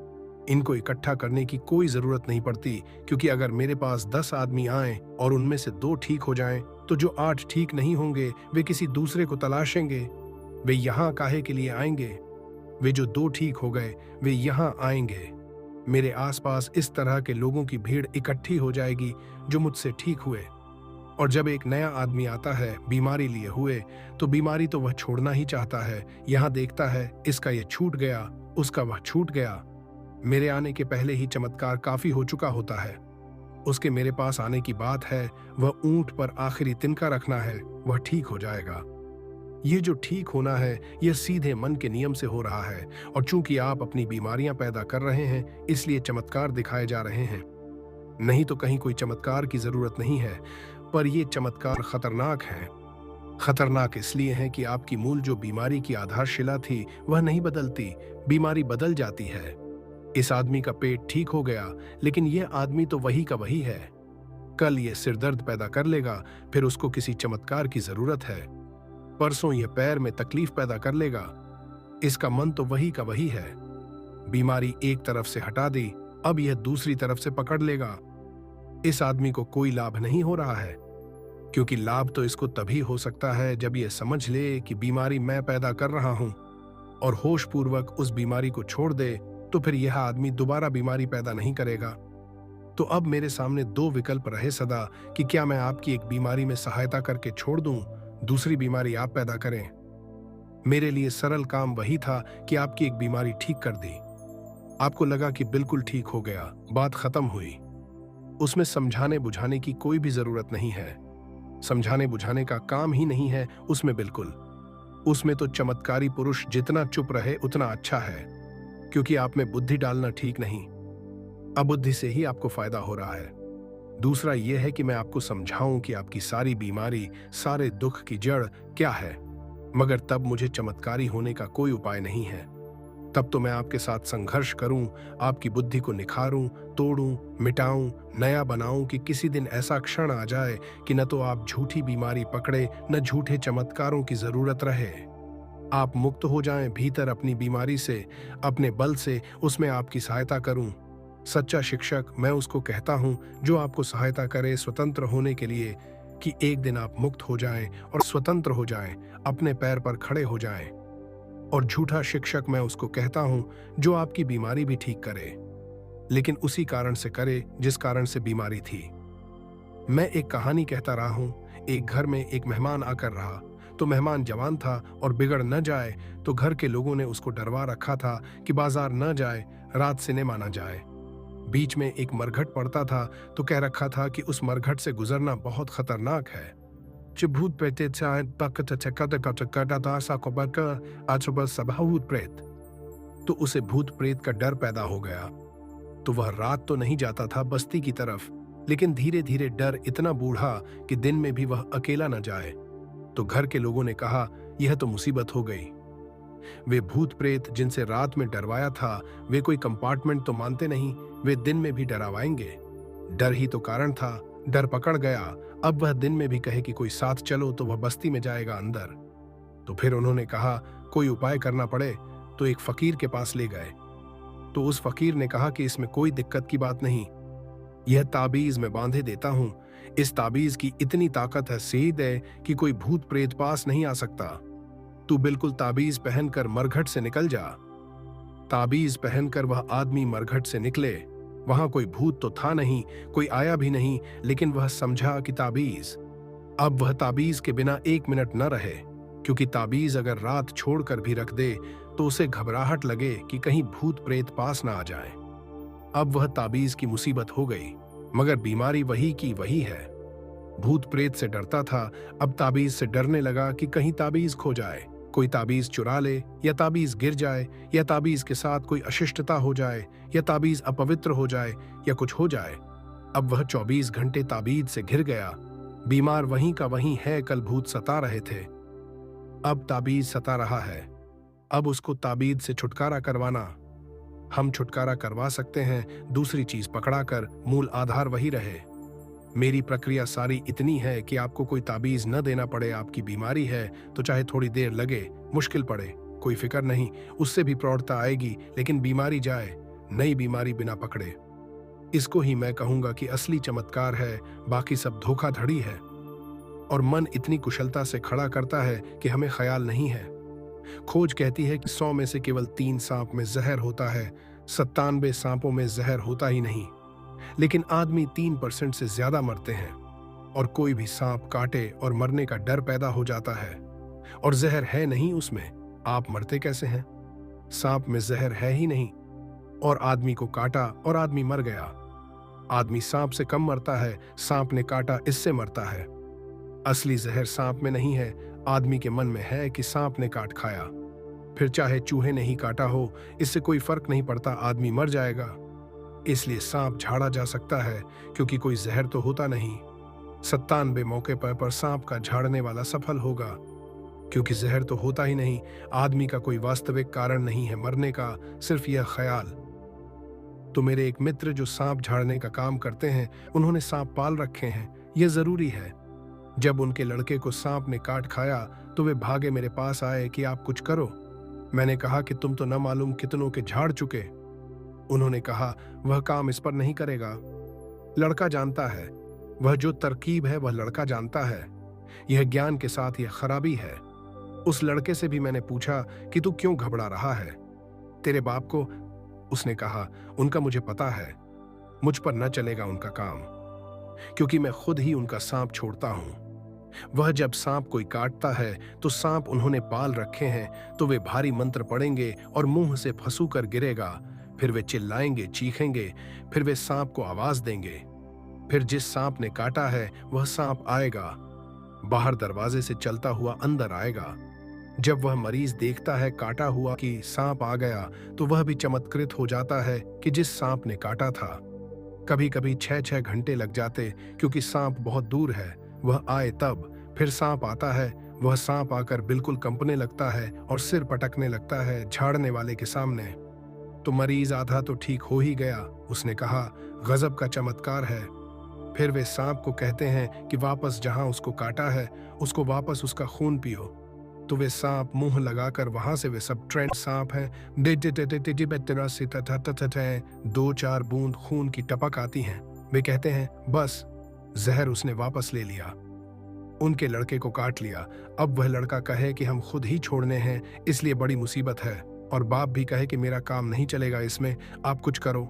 इनको इकट्ठा करने की कोई जरूरत नहीं पड़ती, क्योंकि अगर मेरे पास 10 आदमी आए और उनमें से 2 ठीक हो जाएं, तो जो 8 ठीक नहीं होंगे वे किसी दूसरे को तलाशेंगे। वे यहाँ काहे के लिए आएंगे? वे जो 2 ठीक हो गए वे यहाँ आएंगे। मेरे आसपास इस तरह के लोगों की भीड़ इकट्ठी हो जाएगी जो मुझसे ठीक हुए। और जब एक नया आदमी आता है बीमारी लिए हुए, तो बीमारी तो वह छोड़ना ही चाहता है। यहाँ देखता है इसका ये छूट गया, उसका वह छूट गया। मेरे आने के पहले ही चमत्कार काफी हो चुका होता है। उसके मेरे पास आने की बात है, वह ऊंट पर आखिरी तिनका रखना है, वह ठीक हो जाएगा। ये जो ठीक होना है, यह सीधे मन के नियम से हो रहा है। और चूंकि आप अपनी बीमारियां पैदा कर रहे हैं, इसलिए चमत्कार दिखाए जा रहे हैं। नहीं तो कहीं कोई चमत्कार की जरूरत नहीं है, पर ये चमत्कार खतरनाक है। खतरनाक इसलिए है कि आपकी मूल जो बीमारी की आधारशिला थी वह नहीं बदलती, बीमारी बदल जाती है। इस आदमी का पेट ठीक हो गया, लेकिन यह आदमी तो वही का वही है। कल यह सिरदर्द पैदा कर लेगा, फिर उसको किसी चमत्कार की जरूरत है। परसों यह पैर में तकलीफ पैदा कर लेगा, इसका मन तो वही का वही है। बीमारी एक तरफ से हटा दी, अब यह दूसरी तरफ से पकड़ लेगा। इस आदमी को कोई लाभ नहीं हो रहा है, क्योंकि लाभ तो इसको तभी हो सकता है जब यह समझ ले कि बीमारी मैं पैदा कर रहा हूं, और होशपूर्वक उस बीमारी को छोड़ दे, तो फिर यह आदमी दोबारा बीमारी पैदा नहीं करेगा। तो अब मेरे सामने 2 विकल्प रहे सदा कि क्या मैं आपकी एक बीमारी में सहायता करके छोड़ दूं, दूसरी बीमारी आप पैदा करें। मेरे लिए सरल काम वही था कि आपकी एक बीमारी ठीक कर दी। आपको लगा कि बिल्कुल ठीक हो गया, बात खत्म हुई। उसमें समझाने बुझाने की कोई भी जरूरत नहीं है। समझाने बुझाने का काम ही नहीं है उसमें, बिल्कुल। उसमें तो चमत्कारी पुरुष जितना चुप रहे उतना अच्छा है, क्योंकि आप में बुद्धि डालना ठीक नहीं। अबुद्धि से ही आपको फायदा हो रहा है। दूसरा यह है कि मैं आपको समझाऊं कि आपकी सारी बीमारी, सारे दुख की जड़ क्या है। मगर तब मुझे चमत्कारी होने का कोई उपाय नहीं है। तब तो मैं आपके साथ संघर्ष करूं, आपकी बुद्धि को निखारूं, तोड़ूं, मिटाऊं, नया बनाऊं कि किसी दिन ऐसा क्षण आ जाए कि न तो आप झूठी बीमारी पकड़े, न झूठे चमत्कारों की जरूरत रहे। आप मुक्त हो जाएं भीतर अपनी बीमारी से, अपने बल से उसमें आपकी सहायता करूं। सच्चा शिक्षक मैं उसको कहता हूं जो आपको सहायता करे स्वतंत्र होने के लिए, कि एक दिन आप मुक्त हो जाएं और स्वतंत्र हो जाएं, अपने पैर पर खड़े हो जाएं। और झूठा शिक्षक मैं उसको कहता हूं जो आपकी बीमारी भी ठीक करे, लेकिन उसी कारण से करे जिस कारण से बीमारी थी। मैं एक कहानी कहता रहा हूं। एक घर में एक मेहमान आकर रहा, तो मेहमान जवान था और बिगड़ न जाए तो घर के लोगों ने उसको डरवा रखा था कि बाजार न जाए, रात सिनेमा न जाए। बीच में एक मरघट पड़ता था, तो कह रखा था कि उस मरघट से गुजरना बहुत खतरनाक है। भूत प्रेत, तो उसे भूत प्रेत का डर पैदा हो गया। तो वह रात तो नहीं जाता था बस्ती की तरफ, लेकिन धीरे धीरे डर इतना बूढ़ा कि दिन में भी वह अकेला न जाए। तो घर के लोगों ने कहा यह तो मुसीबत हो गई। वे भूत प्रेत जिनसे रात में डरवाया था, वे कोई कंपार्टमेंट तो मानते नहीं, वे दिन में भी डरावाएंगे। डर ही तो कारण था, डर पकड़ गया। अब वह दिन में भी कहे कि कोई साथ चलो तो वह बस्ती में जाएगा अंदर। तो फिर उन्होंने कहा कोई उपाय करना पड़े, तो एक फकीर के पास ले गए। तो उस फकीर ने कहा कि इसमें कोई दिक्कत की बात नहीं, यह ताबीज मैं बांधे देता हूं। इस ताबीज की इतनी ताकत है, सेध है कि कोई भूत प्रेत पास नहीं आ सकता। तू बिल्कुल ताबीज पहनकर मरघट से निकल जा। ताबीज पहनकर वह आदमी मरघट से निकले। वहां कोई भूत तो था नहीं, कोई आया भी नहीं, लेकिन वह समझा कि ताबीज अब वह ताबीज के बिना 1 मिनट न रहे, क्योंकि ताबीज अगर रात छोड़कर भी रख दे तो उसे घबराहट लगे कि कहीं भूत प्रेत पास ना आ जाए। अब वह ताबीज की मुसीबत हो गई, मगर बीमारी वही की वही है। भूत प्रेत से डरता था, अब ताबीज से डरने लगा कि कहीं ताबीज खो जाए, कोई ताबीज चुरा ले, या ताबीज गिर जाए, या ताबीज के साथ कोई अशिष्टता हो जाए, या ताबीज अपवित्र हो जाए, या कुछ हो जाए। अब वह 24 घंटे ताबीज से घिर गया। बीमार वहीं का वहीं है, कल भूत सता रहे थे, अब ताबीज सता रहा है। अब उसको ताबीज से छुटकारा करवाना। हम छुटकारा करवा सकते हैं, दूसरी चीज पकड़ाकर, मूल आधार वही रहे। मेरी प्रक्रिया सारी इतनी है कि आपको कोई ताबीज न देना पड़े। आपकी बीमारी है तो चाहे थोड़ी देर लगे, मुश्किल पड़े, कोई फिक्र नहीं, उससे भी प्रौढ़ता आएगी, लेकिन बीमारी जाए, नई बीमारी बिना पकड़े। इसको ही मैं कहूंगा कि असली चमत्कार है, बाकी सब धोखाधड़ी है। और मन इतनी कुशलता से खड़ा करता है कि हमें ख्याल नहीं है। खोज कहती है कि 100 में से केवल 3 सांप में जहर होता है, 97 सांपों में जहर होता ही नहीं। लेकिन आदमी 3% से ज्यादा मरते हैं, और कोई भी सांप काटे और मरने का डर पैदा हो जाता है। और जहर है नहीं उसमें, आप मरते कैसे हैं? सांप में जहर है ही नहीं, और आदमी को काटा और आदमी मर गया। आदमी सांप से कम मरता है, सांप ने काटा इससे मरता है। असली जहर सांप में नहीं है, आदमी के मन में है कि सांप ने काट खाया। फिर चाहे चूहे ने ही काटा हो, इससे कोई फर्क नहीं पड़ता, आदमी मर जाएगा। इसलिए सांप झाड़ा जा सकता है, क्योंकि कोई जहर तो होता नहीं। 97 मौके पर सांप का झाड़ने वाला सफल होगा, क्योंकि जहर तो होता ही नहीं। आदमी का कोई वास्तविक कारण नहीं है मरने का, सिर्फ यह ख्याल। तो मेरे एक मित्र जो सांप झाड़ने का काम करते हैं, उन्होंने सांप पाल रखे हैं। यह जरूरी है। जब उनके लड़के को सांप ने काट खाया तो वे भागे मेरे पास आए कि आप कुछ करो। मैंने कहा कि तुम तो न मालूम कितनों के झाड़ चुके। उन्होंने कहा वह काम इस पर नहीं करेगा, लड़का जानता है। वह जो तरकीब है वह लड़का जानता है। यह ज्ञान के साथ यह खराबी है। उस लड़के से भी मैंने पूछा कि तू क्यों घबरा रहा है? तेरे बाप को? उसने कहा उनका मुझे पता है, मुझ पर न चलेगा उनका काम, क्योंकि मैं खुद ही उनका सांप छोड़ता हूं। वह जब सांप कोई काटता है तो सांप उन्होंने पाल रखे हैं, तो वे भारी मंत्र पढ़ेंगे और मुंह से फंसू कर गिरेगा। फिर वे चिल्लाएंगे, चीखेंगे, फिर वे सांप को आवाज देंगे। फिर जिस सांप ने काटा है वह सांप आएगा, बाहर दरवाजे से चलता हुआ अंदर आएगा। जब वह मरीज देखता है काटा हुआ कि सांप आ गया, तो वह भी चमत्कृत हो जाता है कि जिस सांप ने काटा था। कभी कभी 6-6 घंटे लग जाते, क्योंकि सांप बहुत दूर है। वह आए तब, फिर सांप आता है। वह सांप आकर बिल्कुल कंपने लगता है और सिर पटकने लगता है झाड़ने वाले के सामने। तो मरीज आधा तो ठीक हो ही गया। उसने कहा गजब का चमत्कार है। फिर वे सांप को कहते हैं कि वापस जहां उसको काटा है उसको वापस उसका खून पियो। तो वे सांप मुंह लगाकर वहां से, वे सब ट्रेंड सांप हैं, 2-4 बूंद खून की टपक आती हैं। वे कहते हैं बस जहर उसने वापस ले लिया, उनके लड़के को काट लिया। अब वह लड़का कहे कि हम खुद ही छोड़ने हैं, इसलिए बड़ी मुसीबत है, और बाप भी कहे कि मेरा काम नहीं चलेगा इसमें, आप कुछ करो।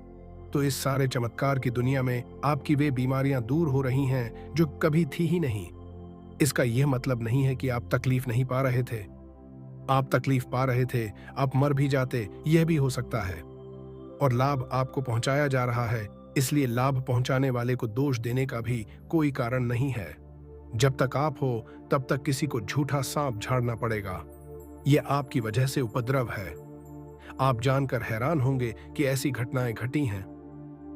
तो इस सारे चमत्कार की दुनिया में आपकी वे बीमारियां दूर हो रही हैं जो कभी थी ही नहीं। इसका यह मतलब नहीं है कि आप तकलीफ नहीं पा रहे थे। आप तकलीफ पा रहे थे, आप मर भी जाते, यह भी हो सकता है। और लाभ आपको पहुंचाया जा रहा है, इसलिए लाभ पहुंचाने वाले को दोष देने का भी कोई कारण नहीं है। जब तक आप हो तब तक किसी को झूठा सांप झाड़ना पड़ेगा। यह आपकी वजह से उपद्रव है। आप जानकर हैरान होंगे कि ऐसी घटनाएं घटी हैं।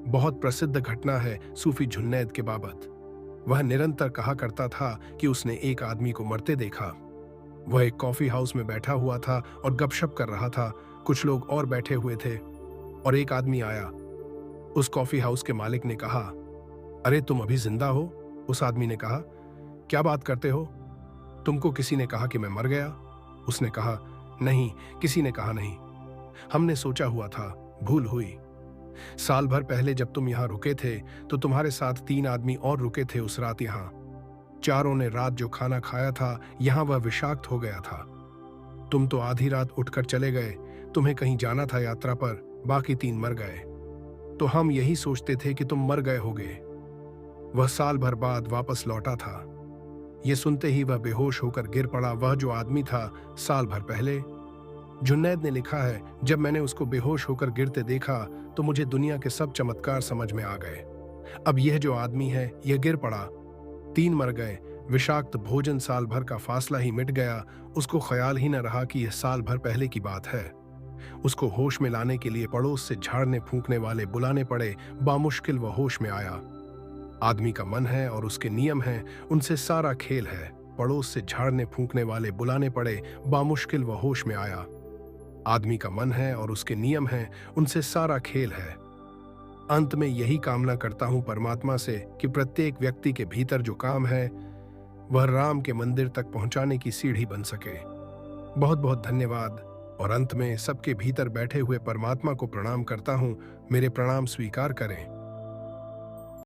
बहुत प्रसिद्ध घटना है सूफी जुन्नैद के बाबत। वह निरंतर कहा करता था कि उसने एक आदमी को मरते देखा। वह एक कॉफी हाउस में बैठा हुआ था और गपशप कर रहा था। कुछ लोग और बैठे हुए थे और एक आदमी आया। उस कॉफी हाउस के मालिक ने कहा, अरे तुम अभी जिंदा हो? उस आदमी ने कहा, क्या बात करते हो? तुमको किसी ने कहा कि मैं मर गया? उसने कहा, नहीं, किसी ने कहा नहीं, हमने सोचा हुआ था, भूल हुई। साल भर पहले जब तुम यहाँ रुके थे तो तुम्हारे साथ 3 आदमी और रुके थे उस रात यहाँ। चारों ने रात जो खाना खाया था यहाँ वह विषाक्त हो गया था। तुम तो आधी रात उठकर चले गए, तुम्हें कहीं जाना था यात्रा पर, बाकी 3 मर गए। तो हम यही सोचते थे कि तुम मर गए होगे। वह साल भर बाद वापस लौटा था। ये सुनते ही वह बेहोश होकर गिर पड़ा। वह जो आदमी था साल भर पहले। जुन्नैद ने लिखा है, जब मैंने उसको बेहोश होकर गिरते देखा तो मुझे दुनिया के सब चमत्कार समझ में आ गए। अब यह जो आदमी है, यह गिर पड़ा, 3 मर गए, विषाक्त भोजन, साल भर का फासला ही मिट गया। उसको ख्याल ही न रहा कि यह साल भर पहले की बात है। उसको होश में लाने के लिए पड़ोस से झाड़ने फूंकने वाले बुलाने पड़े। बामुश्किल वह होश में आया। आदमी का मन है और उसके नियम हैं, उनसे सारा खेल है। पड़ोस से झाड़ने फूंकने वाले बुलाने पड़े, बामुश्किल वह होश में आया। आदमी का मन है और उसके नियम हैं, उनसे सारा खेल है। अंत में यही कामना करता हूं परमात्मा से कि प्रत्येक व्यक्ति के भीतर जो काम है वह राम के मंदिर तक पहुंचाने की सीढ़ी बन सके। बहुत बहुत धन्यवाद। और अंत में सबके भीतर बैठे हुए परमात्मा को प्रणाम करता हूं। मेरे प्रणाम स्वीकार करें।